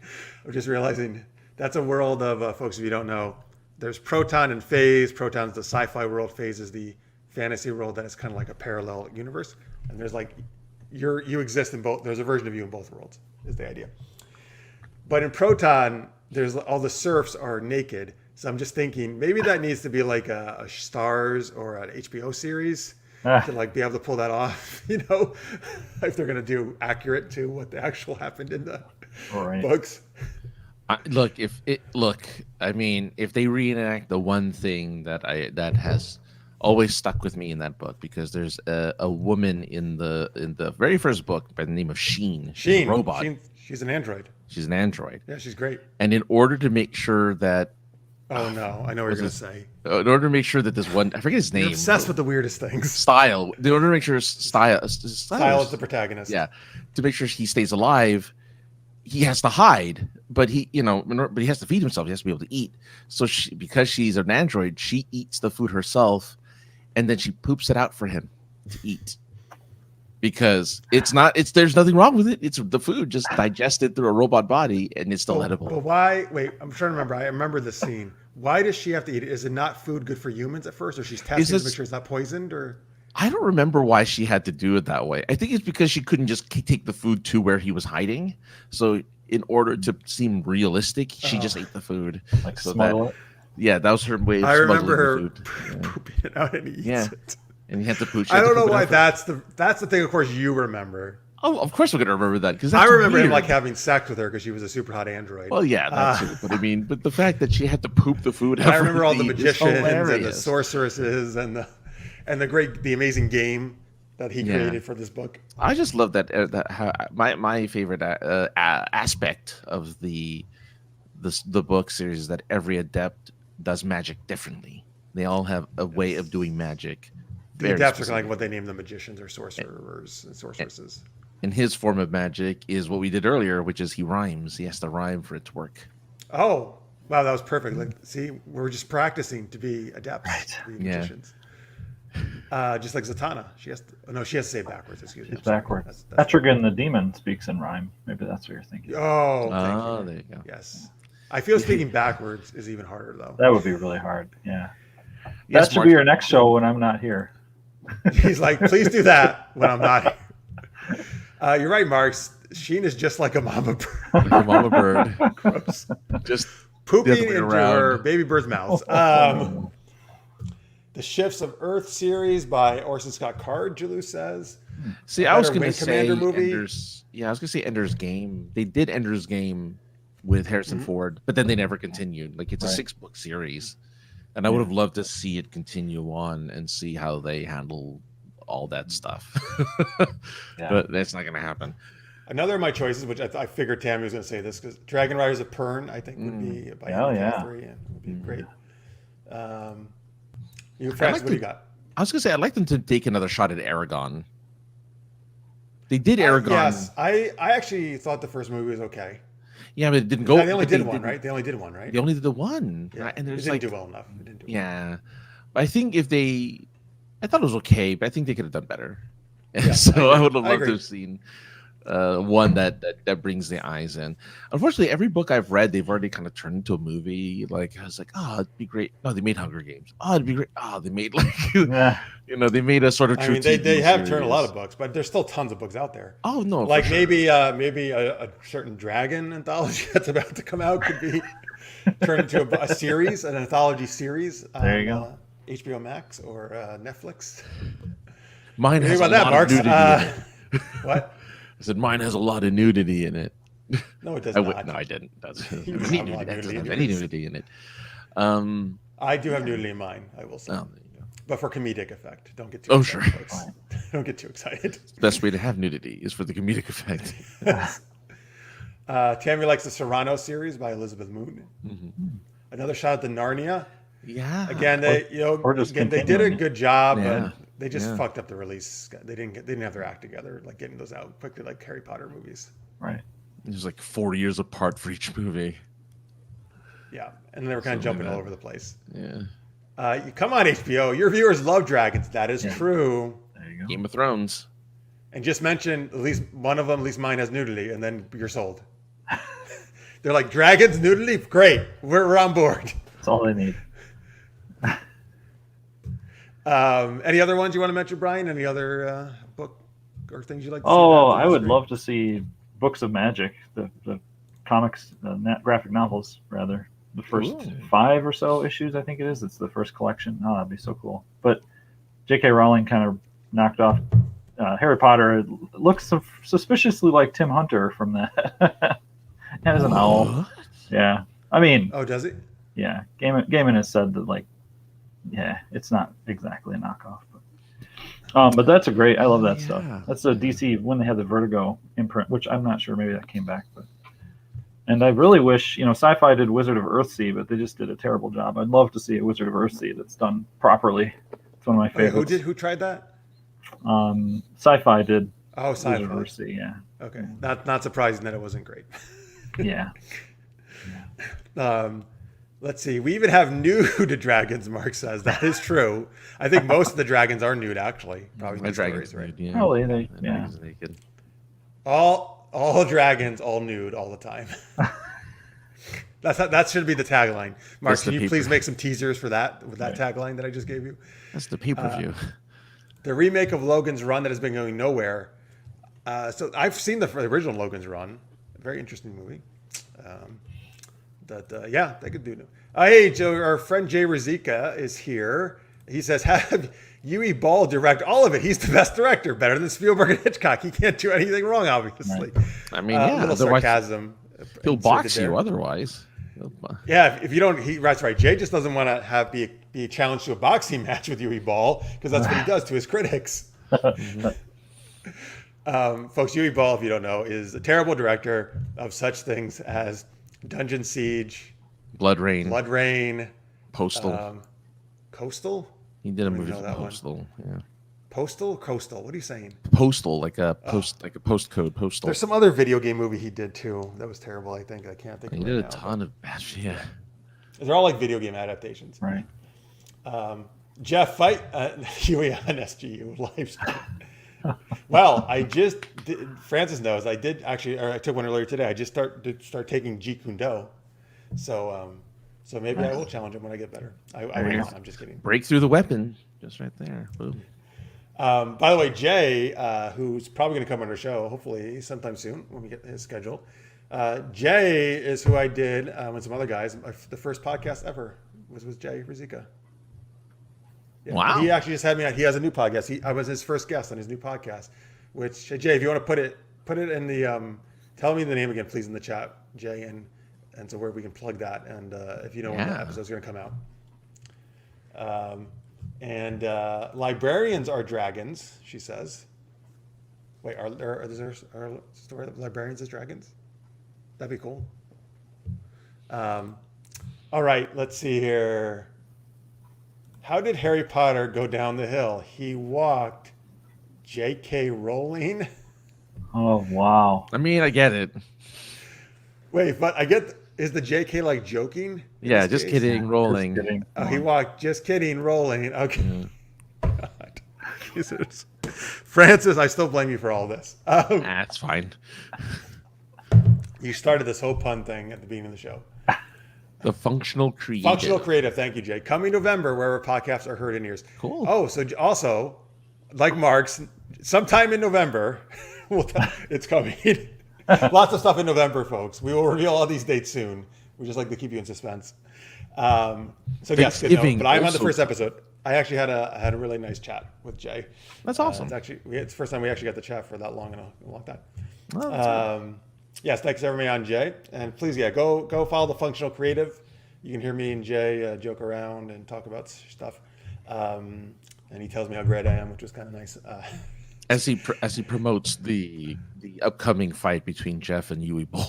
Speaker 1: I'm just realizing that's a world of folks. If you don't know, there's Proton and Phase. Proton's the sci-fi world. Phase is the fantasy world. That is kind of like a parallel universe. And there's like you exist in both. There's a version of you in both worlds. Is the idea. But in Proton, there's all the serfs are naked. So I'm just thinking maybe that needs to be like a Stars or an HBO series to like be able to pull that off, if they're going to do accurate to what the actual happened in the books.
Speaker 2: If they reenact the one thing that has always stuck with me in that book, because there's a woman in the very first book by the name of Sheen. She's a robot.
Speaker 1: She's an android.
Speaker 2: She's an android.
Speaker 1: Yeah, she's great.
Speaker 2: And in order to make sure that
Speaker 1: oh no, I know what you're going to say.
Speaker 2: In order to make sure that this one, I forget his name.
Speaker 1: You're obsessed with the weirdest things.
Speaker 2: Style. In order to make sure Style
Speaker 1: is the protagonist.
Speaker 2: Yeah, to make sure he stays alive, he has to hide, but he has to feed himself. He has to be able to eat. So because she's an android, she eats the food herself, and then she poops it out for him to eat. Because there's nothing wrong with it. It's the food just digested through a robot body, and it's still edible.
Speaker 1: But why? Wait, I'm trying to remember. I remember the scene. Why does she have to eat it? Is it not food good for humans at first, or she's testing to make sure it's not poisoned, or?
Speaker 2: I don't remember why she had to do it that way. I think it's because she couldn't just take the food to where he was hiding. So in order to seem realistic, she just ate the food.
Speaker 3: Like smuggle it?
Speaker 2: Yeah, that was her way of
Speaker 1: smuggling the food. I
Speaker 2: remember
Speaker 1: her pooping it out and eats it.
Speaker 2: And he had to pooch.
Speaker 1: I don't know why that's the thing. Of course, you remember.
Speaker 2: Oh, of course we're gonna remember that because
Speaker 1: I remember him like having sex with her because she was a super hot android.
Speaker 2: Well, yeah, that's it. But the fact that she had to poop the food.
Speaker 1: I remember all the magicians and the sorceresses and the amazing game that he created for this book.
Speaker 2: I just love that. My favorite aspect of the book series is that every adept does magic differently. They all have a way of doing magic.
Speaker 1: The adepts are like what they name the magicians or sorcerers and sorceresses.
Speaker 2: And his form of magic is what we did earlier, which is he rhymes. He has to rhyme for it to work.
Speaker 1: Oh, wow, that was perfect. Like, see, we're just practicing to be adepts, to be magicians. Just like Zatanna, she has to say it backwards. Excuse me.
Speaker 3: She's backwards. Etrigan the demon speaks in rhyme. Maybe that's what you're thinking.
Speaker 1: Oh,
Speaker 2: there you go.
Speaker 1: Yes, I feel speaking backwards is even harder though.
Speaker 3: That would be really hard. Yeah. That should be your next show when I'm not here.
Speaker 1: He's like, please do that when I'm not here. You're right, Mark. Sheen is just like a mama bird.
Speaker 2: Like a mama bird.
Speaker 1: Gross.
Speaker 2: Just
Speaker 1: pooping into her baby bird's mouth. The Shifts of Earth series by Orson Scott Card, Jalou says.
Speaker 2: See, I was going to say Ender's. Yeah, I was going to say Ender's Game. They did Ender's Game with Harrison Ford, but then they never continued. Like it's a 6-book series. And I would have loved to see it continue on and see how they handle all that stuff. But that's not going to happen.
Speaker 1: Another of my choices, which I figured Tammy was going to say this, because Dragon Riders of Pern, I think, would be by Anne Caffrey, and would be great. Francis, what do you got?
Speaker 2: I was going to say, I'd like them to take another shot at Aragon. They did Aragon.
Speaker 1: Yes, I actually thought the first movie was okay.
Speaker 2: Yeah, but it didn't go.
Speaker 1: They only did one, right? They only did one, right?
Speaker 2: They only did the one.
Speaker 1: Yeah.
Speaker 2: And
Speaker 1: it didn't do well enough. It didn't do well.
Speaker 2: But I think I thought it was okay, but I think they could have done better. Yeah, so I would have loved to have seen one that brings the eyes in. Unfortunately, every book I've read, they've already kind of turned into a movie. Like I was like, oh, it'd be great. Oh, they made Hunger Games. Oh, it'd be great. Oh, they made like they made a sort of.
Speaker 1: I
Speaker 2: True
Speaker 1: mean, they
Speaker 2: TV
Speaker 1: have
Speaker 2: series.
Speaker 1: turned a lot of books, but there's still tons of books out there.
Speaker 2: Oh no,
Speaker 1: like
Speaker 2: for sure.
Speaker 1: maybe a certain dragon anthology that's about to come out could be turned into a series, an anthology series.
Speaker 3: There you go.
Speaker 1: HBO Max or Netflix.
Speaker 2: Mine has a
Speaker 1: about
Speaker 2: lot
Speaker 1: that,
Speaker 2: of nudity in it.
Speaker 1: What?
Speaker 2: I said mine has a lot of nudity in it.
Speaker 1: No, it does not.
Speaker 2: No, I didn't. That doesn't
Speaker 1: You
Speaker 2: have
Speaker 1: don't
Speaker 2: any
Speaker 1: have a lot of
Speaker 2: nudity. That doesn't
Speaker 1: nudity
Speaker 2: have
Speaker 1: in
Speaker 2: any
Speaker 1: yours.
Speaker 2: nudity in it.
Speaker 1: I do have nudity in mine, I will say.
Speaker 2: Oh, there you go.
Speaker 1: But for comedic effect. Don't get too
Speaker 2: Oh,
Speaker 1: excited,
Speaker 2: sure.
Speaker 1: folks. Don't get too excited.
Speaker 2: The best way to have nudity is for the comedic effect.
Speaker 1: Tammy likes the Serrano series by Elizabeth Moon.
Speaker 2: Mm-hmm.
Speaker 1: Another shot at the Narnia.
Speaker 2: Yeah.
Speaker 1: Again, they they did a good job, but they just fucked up the release. They didn't have their act together, like getting those out quickly, like Harry Potter movies.
Speaker 3: Right.
Speaker 2: It was like 4 years apart for each movie.
Speaker 1: Yeah, and they were kind of jumping all over the place.
Speaker 2: Yeah.
Speaker 1: Come on, HBO. Your viewers love dragons. That is true.
Speaker 3: There you go.
Speaker 2: Game of Thrones.
Speaker 1: And just mention at least one of them, at least mine has nudity, and then you're sold. They're like, dragons, nudity? Great. We're on board.
Speaker 3: That's all they need.
Speaker 1: Any other ones you want to mention, Brian? Any other book or things you'd like to see?
Speaker 3: I would love to see Books of Magic, the comics, graphic novels, rather. The first 5 or so issues, I think it is. It's the first collection. Oh, that'd be so cool. But J.K. Rowling kind of knocked off Harry Potter. It looks suspiciously like Tim Hunter from that. As an owl. Yeah. I mean.
Speaker 1: Oh, does it?
Speaker 3: Yeah. Gaiman has said that, like, yeah, it's not exactly a knockoff. But that's a great. I love that stuff. That's a DC when they had the Vertigo imprint, which I'm not sure. Maybe that came back, but. And I really wish, Sci-Fi did Wizard of Earthsea, but they just did a terrible job. I'd love to see a Wizard of Earthsea that's done properly. It's one of my favorites.
Speaker 1: Who tried that?
Speaker 3: Sci-Fi did.
Speaker 1: Oh, Sci-Fi.
Speaker 3: Wizard of Earthsea, yeah.
Speaker 1: Okay, not surprising that it wasn't great.
Speaker 3: Yeah.
Speaker 1: Let's see. We even have nude dragons. Mark says that is true. I think most of the dragons are nude, actually. Probably
Speaker 2: My
Speaker 1: in
Speaker 2: dragons
Speaker 1: stories, right?
Speaker 2: nude, yeah.
Speaker 3: Probably
Speaker 2: Dragons naked.
Speaker 1: All dragons, all nude, all the time. That should be the tagline. Mark, can you please make some teasers for that with that tagline that I just gave you?
Speaker 2: That's the pay-per-view.
Speaker 1: The remake of Logan's Run that has been going nowhere. So I've seen the original Logan's Run. Very interesting movie. They could do it. Hey, Joe, our friend Jay Rizika is here. He says, have Yui Ball direct all of it. He's the best director, better than Spielberg and Hitchcock. He can't do anything wrong, obviously.
Speaker 2: I mean,
Speaker 1: a little sarcasm.
Speaker 2: He'll box you otherwise.
Speaker 1: Yeah, if you don't, that's right. Jay just doesn't want to be challenged to a boxing match with Yui Ball because that's what he does to his critics. Folks, Yui Ball, if you don't know, is a terrible director of such things as Dungeon Siege,
Speaker 2: Blood Rain,
Speaker 1: Postal. Coastal?
Speaker 2: He did a movie for Postal. Yeah.
Speaker 1: Postal? Coastal? What are you saying?
Speaker 2: Postal, like a postcode. Postal.
Speaker 1: There's some other video game movie he did too. That was terrible. I think I can't think.
Speaker 2: He
Speaker 1: of
Speaker 2: did
Speaker 1: it
Speaker 2: a ton of bad. Yeah.
Speaker 1: They're all like video game adaptations.
Speaker 3: Right.
Speaker 1: Jeff, fight Huey on SGU live stream. Well, Francis knows I did actually, or I took one earlier today. I just start taking Jeet Kune Do. So maybe I will challenge him when I get better. I'm just kidding.
Speaker 2: Break through the weapon, just right there. Boom.
Speaker 1: By the way, Jay, who's probably going to come on our show, hopefully sometime soon when we get his schedule. Jay is who I did with some other guys. The first podcast ever was with Jay Rizika. Yeah,
Speaker 2: wow.
Speaker 1: He actually just had me on. He has a new podcast. I was his first guest on his new podcast. Which Jay, if you want to put it in the tell me the name again, please, in the chat, Jay, and so where we can plug that, and if you know when the episode's going to come out. And librarians are dragons, she says. Wait, are librarians as dragons? That'd be cool. All right, let's see here. How did Harry Potter go down the hill? He walked. J.K. Rowling.
Speaker 3: Oh, wow.
Speaker 2: I mean, I get it.
Speaker 1: Wait, but I get. Is the J.K. like joking?
Speaker 2: Yeah, just kidding, Rowling.
Speaker 3: Just kidding.
Speaker 1: Oh, he walked. Just kidding, Rowling. Okay. God. Jesus. Francis, I still blame you for all this.
Speaker 2: That's fine.
Speaker 1: You started this whole pun thing at the beginning of the show.
Speaker 2: The functional creative.
Speaker 1: Functional creative. Thank you, Jay. Coming November, wherever podcasts are heard in ears.
Speaker 2: Cool.
Speaker 1: Oh, so also, like Mark's, sometime in November, it's coming. Lots of stuff in November, folks. We will reveal all these dates soon. We just like to keep you in suspense. So yes, good note. But I'm on the first episode. I actually had a really nice chat with Jay.
Speaker 2: That's awesome.
Speaker 1: It's the first time we actually got to chat for that long in a long time.
Speaker 2: Oh,
Speaker 1: yes, thanks everybody on Jay, and please, go follow the Functional Creative. You can hear me and Jay joke around and talk about stuff, and he tells me how great I am, which was kind of nice.
Speaker 2: As he promotes the upcoming fight between Jeff and Yui Bowl.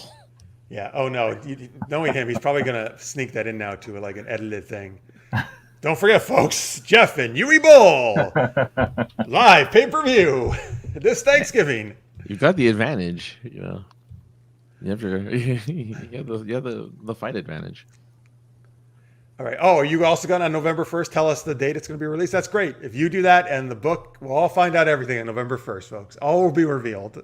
Speaker 1: Yeah. Oh no, knowing him, he's probably gonna sneak that in now to like an edited thing. Don't forget, folks, Jeff and Yui Bowl live pay-per-view this Thanksgiving.
Speaker 2: You've got the advantage, you know. You have the fight advantage.
Speaker 1: All right. Oh, are you also going to on November 1st tell us the date it's going to be released? That's great. If you do that and the book, we'll all find out everything on November 1st, folks. All will be revealed.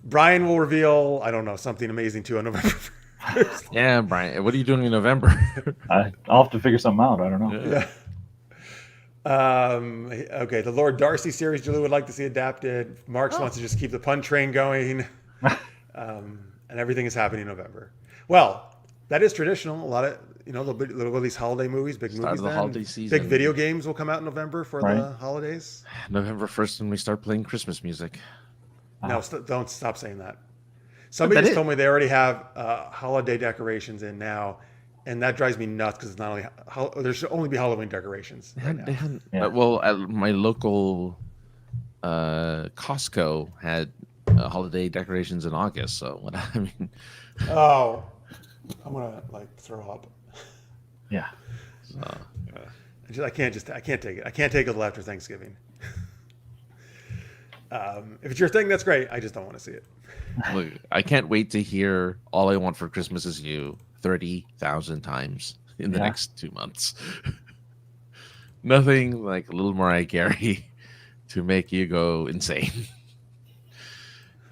Speaker 1: Brian will reveal, I don't know, something amazing too on November 1st.
Speaker 2: Yeah, Brian. What are you doing in November?
Speaker 3: I'll have to figure something out. I don't know.
Speaker 1: Yeah. Okay. The Lord Darcy series, Julie would like to see adapted. Marx wants to just keep the pun train going. And everything is happening in November. Well, that is traditional. A lot of, little these holiday movies, big
Speaker 2: Start
Speaker 1: movies.
Speaker 2: of the holiday season.
Speaker 1: Big video games will come out in November for the holidays.
Speaker 2: November 1st when we start playing Christmas music.
Speaker 1: No, don't stop saying that. Somebody just told me they already have holiday decorations in now, and that drives me nuts because it's not only there should only be Halloween decorations.
Speaker 2: Well, at my local Costco had holiday decorations in August. So what I mean.
Speaker 1: Oh, I'm gonna throw up.
Speaker 3: Yeah.
Speaker 1: I can't take it. I can't take it till after Thanksgiving. If it's your thing, that's great. I just don't want to see it.
Speaker 2: Look, I can't wait to hear "All I Want for Christmas Is You" 30,000 times in the next 2 months. Nothing like a little Mariah Carey to make you go insane.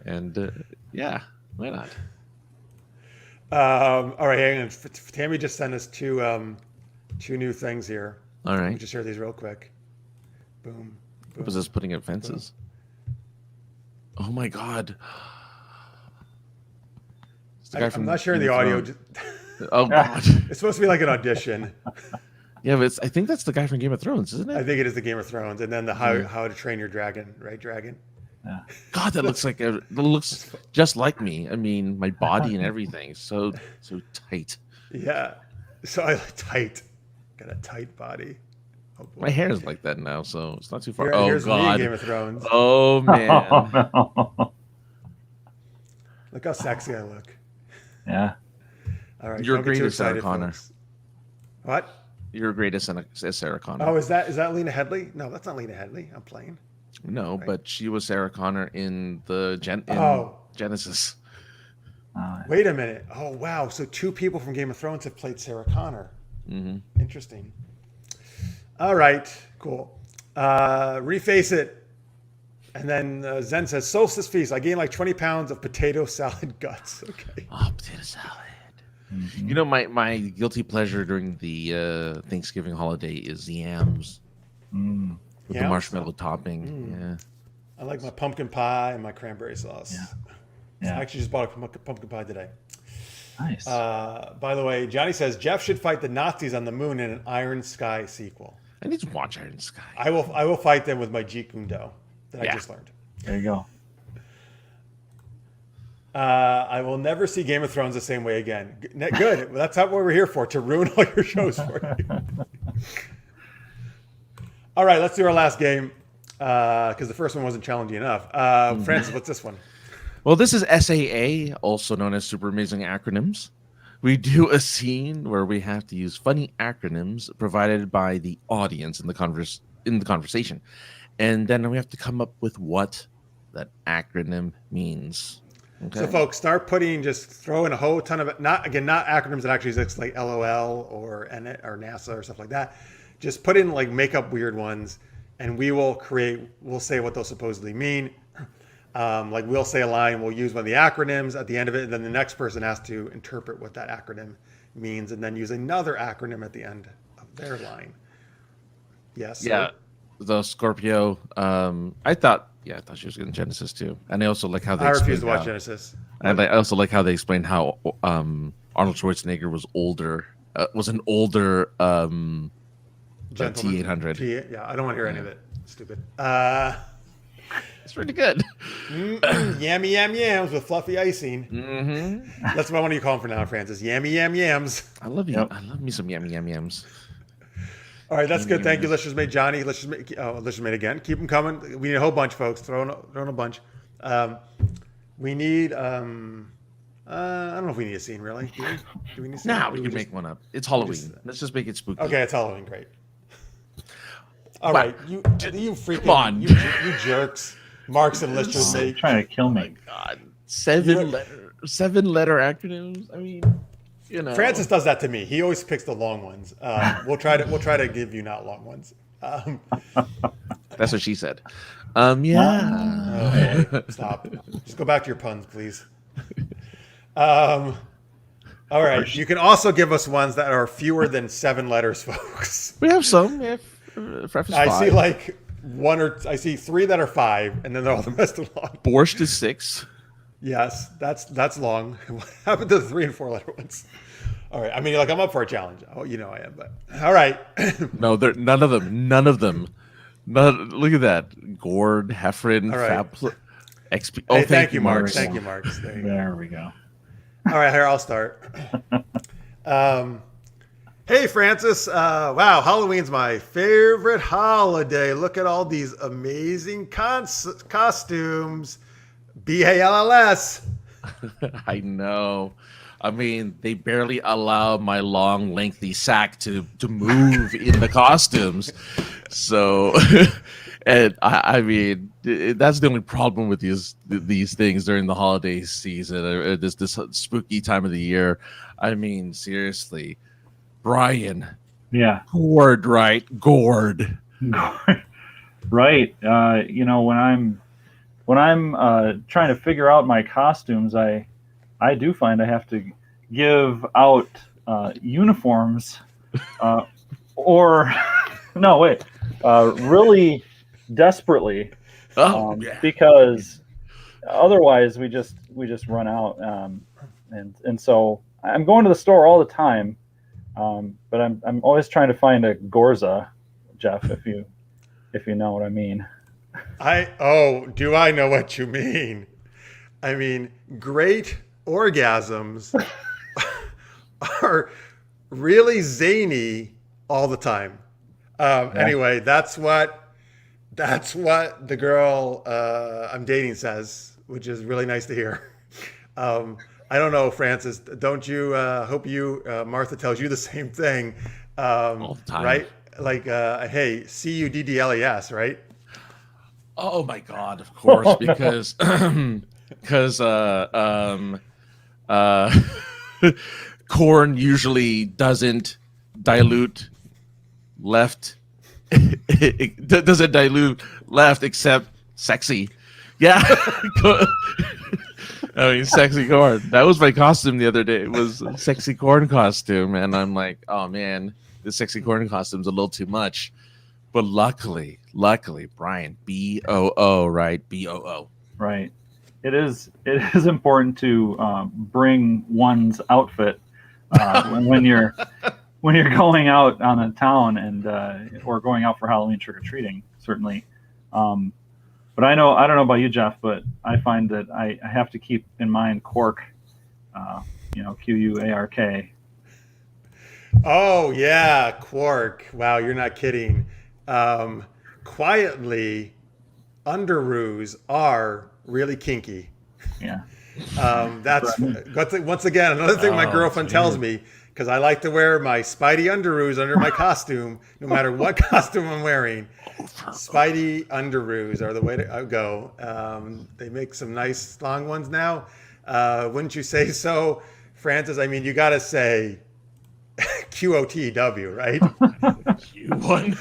Speaker 2: And why not?
Speaker 1: All right, hang on. Tammy just sent us two new things here.
Speaker 2: All
Speaker 1: Let
Speaker 2: right.
Speaker 1: me just share these real quick. Boom.
Speaker 2: Was this putting up fences? Oh my God.
Speaker 1: I'm not sharing the audio.
Speaker 2: Oh God.
Speaker 1: It's supposed to be like an audition.
Speaker 2: Yeah, but I think that's the guy from Game of Thrones, isn't it?
Speaker 1: I think it is the Game of Thrones, and then the How to Train Your Dragon, right? Dragon.
Speaker 3: Yeah.
Speaker 2: God, that looks just like me. I mean, my body and everything, so tight.
Speaker 1: Yeah, so I tight. Got a tight body. Oh, boy.
Speaker 2: My hair is like that now, so it's not too far.
Speaker 1: Here's me in
Speaker 2: God.
Speaker 1: Game of Thrones.
Speaker 2: Oh man.
Speaker 3: Oh, no.
Speaker 1: Look how sexy I look.
Speaker 3: Yeah.
Speaker 1: All right.
Speaker 2: You're
Speaker 1: don't get
Speaker 2: great
Speaker 1: too
Speaker 2: as Sarah
Speaker 1: excited,
Speaker 2: Connor.
Speaker 1: folks. What?
Speaker 2: You're great as Sarah Connor.
Speaker 1: Oh, is that Lena Headey? No, that's not Lena Headey. I'm playing.
Speaker 2: No,
Speaker 1: Right.
Speaker 2: but she was Sarah Connor in the Genesis.
Speaker 1: Wait a minute. Oh, wow. So 2 people from Game of Thrones have played Sarah Connor.
Speaker 2: Mm-hmm.
Speaker 1: Interesting. All right. Cool. Reface it. And then Zen says, Solstice Feast. I gained like 20 pounds of potato salad guts. Okay.
Speaker 2: Oh, potato salad. Mm-hmm. You know, my guilty pleasure during the Thanksgiving holiday is yams. With the marshmallow topping. Yeah.
Speaker 1: I like my pumpkin pie and my cranberry sauce.
Speaker 3: Yeah.
Speaker 1: I actually just bought a pumpkin pie today.
Speaker 3: Nice.
Speaker 1: By the way, Johnny says Jeff should fight the Nazis on the moon in an Iron Sky sequel.
Speaker 2: I need to watch Iron Sky.
Speaker 1: I will fight them with my Jeet Kune Do that I just learned.
Speaker 3: There you go.
Speaker 1: I will never see Game of Thrones the same way again. Good. Well, that's not what we're here for, to ruin all your shows for you. All right, let's do our last game because the first one wasn't challenging enough. Francis, what's this one?
Speaker 2: Well, this is SAA, also known as Super Amazing Acronyms. We do a scene where we have to use funny acronyms provided by the audience in the conversation, and then we have to come up with what that acronym means. Okay.
Speaker 1: So, folks, just throw in a whole ton of not acronyms that actually exist like LOL or NASA or stuff like that. Just put in make up weird ones and we'll say what those supposedly mean. Like we'll say a line, we'll use one of the acronyms at the end of it, and then the next person has to interpret what that acronym means, and then use another acronym at the end of their line. Yes.
Speaker 2: Yeah, the Scorpio. I thought she was in Genesis too, and I also like how they.
Speaker 1: I refuse to watch Genesis.
Speaker 2: And I also like how they explained how Arnold Schwarzenegger was older, was an older T-800.
Speaker 1: Yeah, I don't want to hear any of it. Stupid.
Speaker 2: It's pretty good.
Speaker 1: Yammy yam yams with fluffy icing.
Speaker 2: Mm-hmm.
Speaker 1: That's what I want you to call them for now, Francis. Yammy yam yams.
Speaker 2: I love you. Yep. I love me some yammy yam yams.
Speaker 1: All right, that's good. Thank you, Listeners Mate Johnny. Listeners Mate again. Keep them coming. We need a whole bunch, folks. Throw in a bunch. We need. I don't know if we need a scene really. Do we need a scene?
Speaker 2: Nah, we can make one up. It's Halloween. Let's just make it spooky.
Speaker 1: Okay, it's Halloween. Great. All right, you freaking
Speaker 2: come on,
Speaker 1: you jerks. Marks and Listeners Mate
Speaker 3: trying to kill me.
Speaker 2: Oh my God, seven letter acronyms. I mean, you know,
Speaker 1: Francis does that to me. He always picks the long ones. We'll try to give you not long ones.
Speaker 2: That's what she said. Yeah.
Speaker 1: Okay, stop. Just go back to your puns, please. All right. You can also give us ones that are fewer than 7 letters, folks.
Speaker 2: We have some. Yeah,
Speaker 1: I see 3 that are 5, and then all the rest are long.
Speaker 2: Borscht is 6.
Speaker 1: Yes, that's long. What happened to the 3 and 4 letter ones? All right. I mean, I'm up for a challenge. Oh, you know I am. But all right.
Speaker 2: No, none of them. Look at that. Gord, Heffron,
Speaker 1: right.
Speaker 2: XP.
Speaker 1: Oh, thank you, Mark. Thank you, Mark.
Speaker 3: There we go.
Speaker 1: All right, here, I'll start. Hey, Francis. Wow, Halloween's my favorite holiday. Look at all these amazing costumes. BALLS.
Speaker 2: I know. I mean, they barely allow my long, lengthy sack to move in the costumes. So, and I mean, that's the only problem with these things during the holiday season, this spooky time of the year. I mean, seriously, Brian.
Speaker 3: Yeah.
Speaker 2: Gord, right? Gord.
Speaker 3: Right. When I'm trying to figure out my costumes, I do find I have to give out uniforms, or no, wait, really desperately, because otherwise we just run out, and so I'm going to the store all the time, but I'm always trying to find a Gorza, Jeff, if you know what I mean.
Speaker 1: Do I know what you mean? I mean, great orgasms are really zany all the time. Anyway, that's what the girl I'm dating says, which is really nice to hear. I don't know, Francis. Don't you? Hope you, Martha tells you the same thing,
Speaker 2: all the time,
Speaker 1: right? Like, hey, CUDDLES, right?
Speaker 2: Oh my God! Of course, because corn usually doesn't dilute left. It doesn't dilute left except sexy. Yeah. I mean, sexy corn. That was my costume the other day. It was a sexy corn costume, and I'm like, oh man, this sexy corn costume's a little too much. But luckily, Brian, BOO, right? BOO.
Speaker 3: Right. It is important to bring one's outfit when you're going out on a town and or going out for Halloween trick or treating, certainly. But I don't know about you, Jeff, but I find that I have to keep in mind Quark, QUARK.
Speaker 1: Oh yeah, Quark. Wow, you're not kidding. Quietly, underoos are really kinky.
Speaker 3: Yeah.
Speaker 1: That's once again another thing my girlfriend tells me, because I like to wear my Spidey underoos under my costume, no matter what costume I'm wearing. Spidey underoos are the way to go. They make some nice long ones now. Wouldn't you say so, Francis? I mean, you got to say QOTW, right?
Speaker 2: Q1.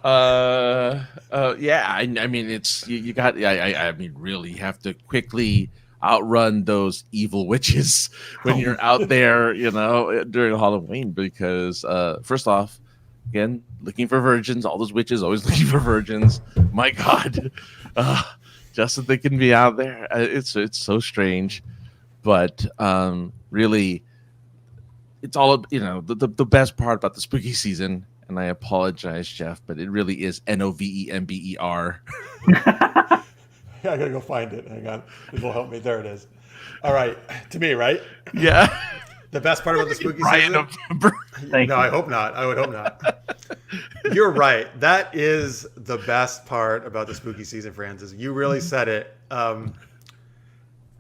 Speaker 2: Yeah. I mean, it's you got. I mean, really, you have to quickly outrun those evil witches when you're out there, during Halloween. Because first off, again, looking for virgins. All those witches always looking for virgins. My God, just that they can be out there. It's so strange, but really. It's all, the best part about the spooky season, and I apologize, Jeff, but it really is November.
Speaker 1: I gotta go find it. Hang on. This will help me. There it is. All right. To me, right?
Speaker 2: Yeah.
Speaker 1: The best part about the spooky
Speaker 2: Brian
Speaker 1: season?
Speaker 2: November.
Speaker 1: No, I hope not. I would hope not. You're right. That is the best part about the spooky season, Francis. You really said it.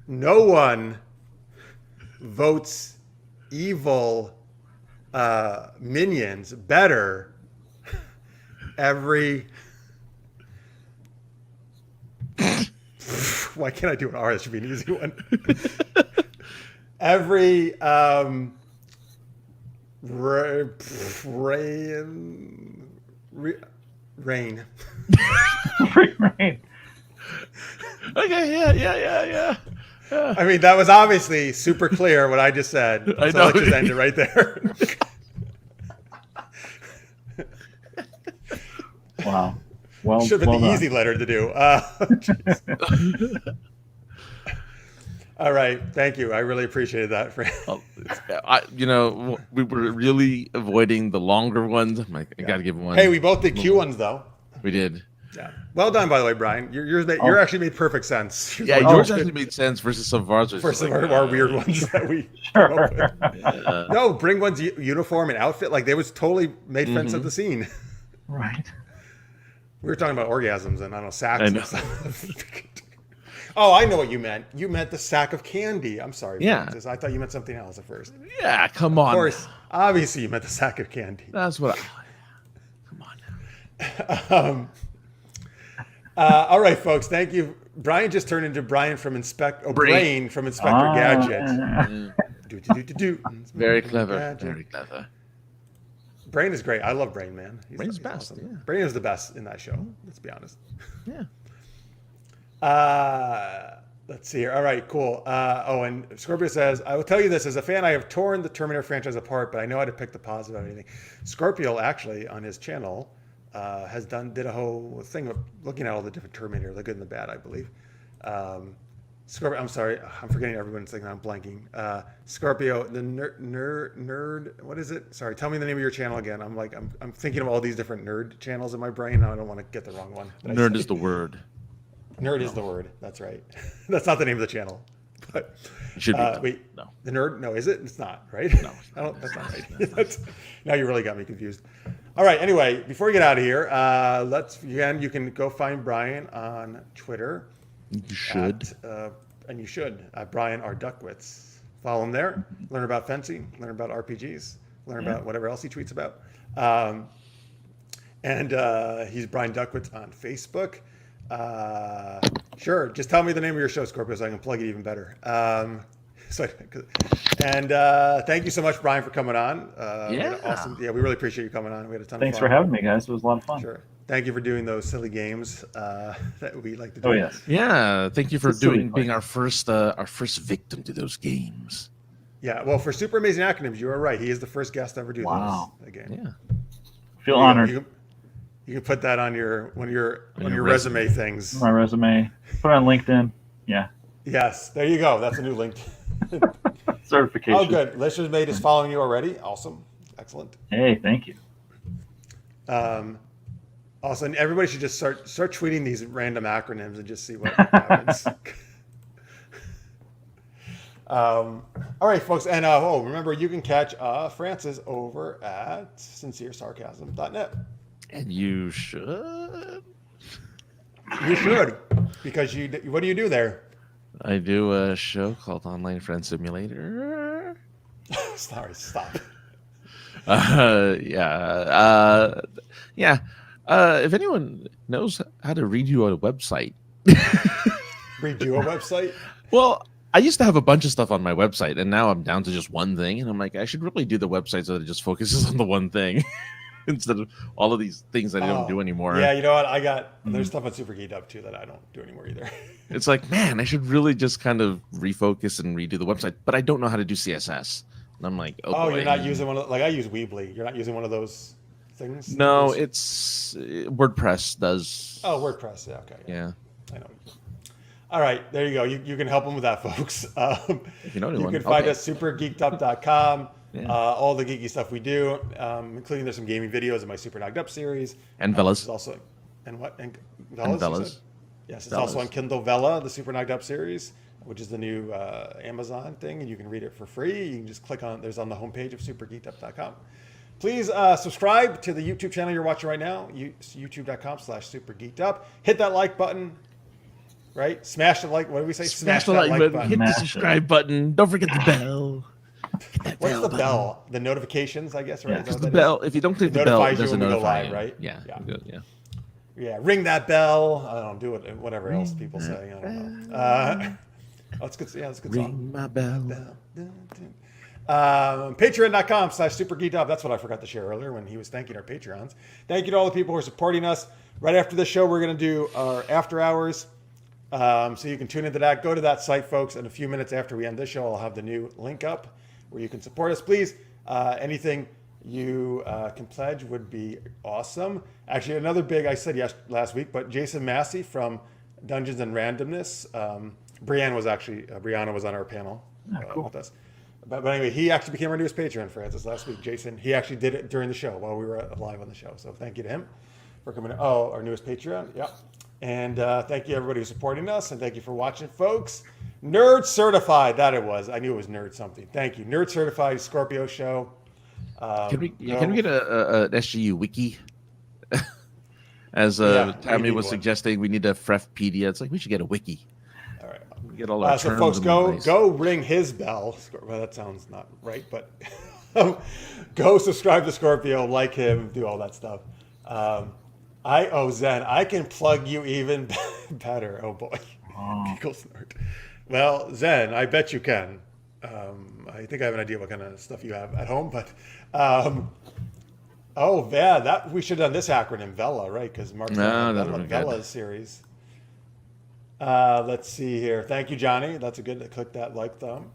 Speaker 1: No one votes evil minions better every why can't I do an R? That should be an easy one. Every rain
Speaker 3: Rain.
Speaker 2: Okay, yeah.
Speaker 1: I mean, that was obviously super clear what I just said. So
Speaker 2: I know.
Speaker 1: let's just end it right there.
Speaker 3: Wow. Well,
Speaker 1: should have been
Speaker 3: well
Speaker 1: the
Speaker 3: done.
Speaker 1: easy letter to do. All right. Thank you. I really appreciated that.
Speaker 2: We were really avoiding the longer ones. I'm like, I got to give one.
Speaker 1: Hey, we both did Q ones, though.
Speaker 2: We did.
Speaker 1: Yeah. Well done, by the way, Brian. Yours actually made perfect sense.
Speaker 2: Yeah, yours actually made sense versus some of ours.
Speaker 1: For some of our weird ones that we came up with. No, bring one's uniform and outfit. Like, they was totally made sense of the scene.
Speaker 3: Right.
Speaker 1: We were talking about orgasms and, I don't know, sacks
Speaker 2: I
Speaker 1: and
Speaker 2: know.
Speaker 1: stuff. Oh, I know what you meant. You meant the sack of candy. I'm sorry,
Speaker 2: Yeah.
Speaker 1: Francis. I thought you meant something else at first.
Speaker 2: Yeah, come on.
Speaker 1: Of course. Obviously, you meant the sack of candy.
Speaker 2: That's what come on.
Speaker 1: All right, folks. Thank you. Brian just turned into Brian from Brain from Inspector Gadget.
Speaker 2: Very clever.
Speaker 1: Gadget.
Speaker 2: Very clever.
Speaker 1: Brain is great. I love Brain, man.
Speaker 2: Brain's
Speaker 1: he's
Speaker 2: best,
Speaker 1: awesome.
Speaker 2: yeah.
Speaker 1: Brain is the best in that show. Let's be honest.
Speaker 2: Yeah.
Speaker 1: Let's see here. All right, cool. And Scorpio says, I will tell you this, as a fan, I have torn the Terminator franchise apart, but I know how to pick the positive out of anything. Scorpio actually on his channel did a whole thing of looking at all the different Terminator, the good and the bad, I believe. Scorpio, I'm sorry, I'm forgetting everyone's thing. I'm blanking. Scorpio, the nerd. What is it? Sorry, tell me the name of your channel again. I'm thinking of all these different nerd channels in my brain. Now I don't want to get the wrong one.
Speaker 2: Nerd is the word.
Speaker 1: Nerd is the word. That's right. That's not the name of the channel. But
Speaker 2: It should be.
Speaker 1: wait,
Speaker 2: No.
Speaker 1: the nerd? No, is it? It's not, right?
Speaker 2: No.
Speaker 1: I don't. That's not right. Now you really got me confused. All right. Anyway, before we get out of here, you can go find Brian on Twitter.
Speaker 2: You should.
Speaker 1: And you should. Brian R. Duckwitz. Follow him there. Learn about fencing. Learn about RPGs. Learn about whatever else he tweets about. And he's Brian Duckwitz on Facebook. Sure. Just tell me the name of your show, Scorpio, so I can plug it even better. Thank you so much, Brian, for coming on. Awesome. Yeah, we really appreciate you coming on. We had a ton of fun.
Speaker 3: Thanks for having me, guys. It was a lot of fun.
Speaker 1: Sure. Thank you for doing those silly games that we like to do.
Speaker 3: Oh, yes.
Speaker 2: Yeah. Thank you for
Speaker 3: silly
Speaker 2: being our first victim to those games.
Speaker 1: Yeah. Well, for Super Amazing Acronyms, you are right. He is the first guest to ever do this again.
Speaker 2: Yeah.
Speaker 3: Feel honored.
Speaker 1: You can put that on your resume things.
Speaker 3: My resume. Put it on LinkedIn. Yeah.
Speaker 1: Yes. There you go. That's a new link.
Speaker 3: Certification.
Speaker 1: Oh, good. Listeners Mate is following you already. Awesome. Excellent.
Speaker 3: Hey, thank you.
Speaker 1: Also, everybody should just start tweeting these random acronyms and just see what happens. All right, folks. And remember, you can catch Francis over at sinceresarcasm.net.
Speaker 2: And you should.
Speaker 1: You should, because what do you do there?
Speaker 2: I do a show called Online Friend Simulator.
Speaker 1: Sorry, stop.
Speaker 2: If anyone knows how to read you a website.
Speaker 1: Read you a website?
Speaker 2: Well, I used to have a bunch of stuff on my website, and now I'm down to just one thing. And I'm like, I should really do the website so that it just focuses on the one thing. instead of all of these things I don't do anymore.
Speaker 1: Yeah, you know what? There's stuff on Super Geeked Up too that I don't do anymore either.
Speaker 2: It's like, man, I should really just kind of refocus and redo the website, but I don't know how to do CSS. And I'm like, oh boy.
Speaker 1: You're not using one of, like I use Weebly. You're not using one of those things?
Speaker 2: No, it's WordPress does.
Speaker 1: Oh, WordPress. Yeah, okay.
Speaker 2: Yeah.
Speaker 1: I know. All right, there you go. You can help them with that, folks.
Speaker 2: If you know anyone,
Speaker 1: you can find us supergeekedup.com.
Speaker 2: Yeah.
Speaker 1: All the geeky stuff we do, including there's some gaming videos in my Super Knocked Up series.
Speaker 2: And Velas.
Speaker 1: Also, and what? And
Speaker 2: Velas?
Speaker 1: Yes, it's
Speaker 2: Velas.
Speaker 1: also on Kindle Vella, the Super Knocked Up series, which is the new Amazon thing, and you can read it for free. You can just click on, there's on the homepage of supergeekedup.com. Please subscribe to the YouTube channel you're watching right now, youtube.com/supergeekedup. Hit that like button, right? Smash the like, what do we say?
Speaker 2: Smash the like button. Hit the subscribe button. Don't forget the bell.
Speaker 1: What's the bell? The notifications, I guess, right?
Speaker 2: Yeah, the bell. If you don't click the bell, it doesn't notify you.
Speaker 1: Right?
Speaker 2: Yeah.
Speaker 1: Yeah, ring that bell. I don't do it. Whatever else people say. I don't know. That's good. Yeah, that's a good song.
Speaker 2: Ring my bell.
Speaker 1: Patreon.com/supergeekedup. That's what I forgot to share earlier when he was thanking our Patreons. Thank you to all the people who are supporting us. Right after the show, we're going to do our after hours. So you can tune into that. Go to that site, folks. In a few minutes after we end this show, I'll have the new link up where you can support us. Please, anything you can pledge would be awesome. Actually, another big, I said last week, but Jason Massey from Dungeons and Randomness. Brianna was on our panel with us. But anyway, he actually became our newest Patreon, Francis, last week. Jason, he actually did it during the show while we were live on the show. So thank you to him for coming. Oh, our newest Patreon. Yep. And thank you, everybody, who's supporting us. And thank you for watching, folks. Nerd Certified, that it was. I knew it was Nerd something. Thank you. Nerd Certified Scorpio Show.
Speaker 2: Can we get an SGU wiki? As Tammy was suggesting, we need a Frefpedia. It's like we should get a wiki.
Speaker 1: All right.
Speaker 2: Get all our
Speaker 1: so,
Speaker 2: terms
Speaker 1: folks,
Speaker 2: in place.
Speaker 1: go ring his bell. Well, that sounds not right, but go subscribe to Scorpio, like him, do all that stuff. Zen, I can plug you even better. Oh boy. Giggle snort. Well, Zen, I bet you can. I think I have an idea what kind of stuff you have at home, but that we should have done this acronym, Vella, right? Because Mark's Vella's series. Let's see here. Thank you, Johnny. That's a good. Click that like thumb.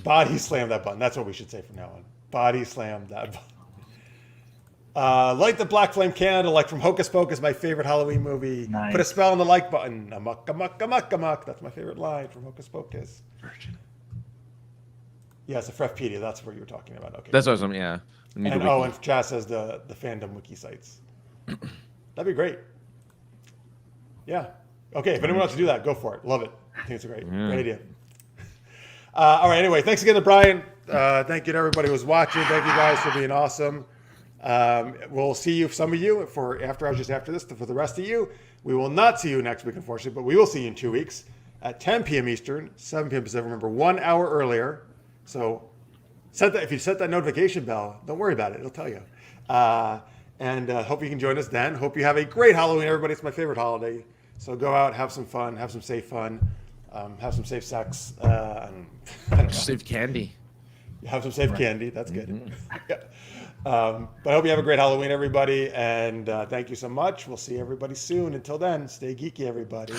Speaker 1: Body slam that button. That's what we should say from now on. Body slam that button. Light the black flame candle, like from Hocus Pocus, my favorite Halloween movie. Nice. Put a spell on the like button. Amok, amok, amok, amok. That's my favorite line from Hocus Pocus. Virgin. Yeah, it's a Frefpedia. That's what you were talking about. Okay.
Speaker 2: That's awesome. Yeah.
Speaker 1: And Chaz says the fandom wiki sites. That'd be great. Yeah. Okay. If anyone wants to do that, go for it. Love it. I think it's a great idea. All right. Anyway, thanks again to Brian. Thank you to everybody who's watching. Thank you guys for being awesome. We'll see you, some of you, for after hours just after this. For the rest of you, we will not see you next week, unfortunately, but we will see you in 2 weeks at 10 p.m. Eastern, 7 p.m. Pacific. Remember, 1 hour earlier. So if you set that notification bell, don't worry about it. It'll tell you. And hope you can join us then. Hope you have a great Halloween, everybody. It's my favorite holiday. So go out, have some fun, have some safe fun, have some safe sex. I don't know.
Speaker 2: Safe candy.
Speaker 1: Have some safe candy. That's good. Yeah. But I hope you have a great Halloween, everybody. And thank you so much. We'll see everybody soon. Until then, stay geeky, everybody.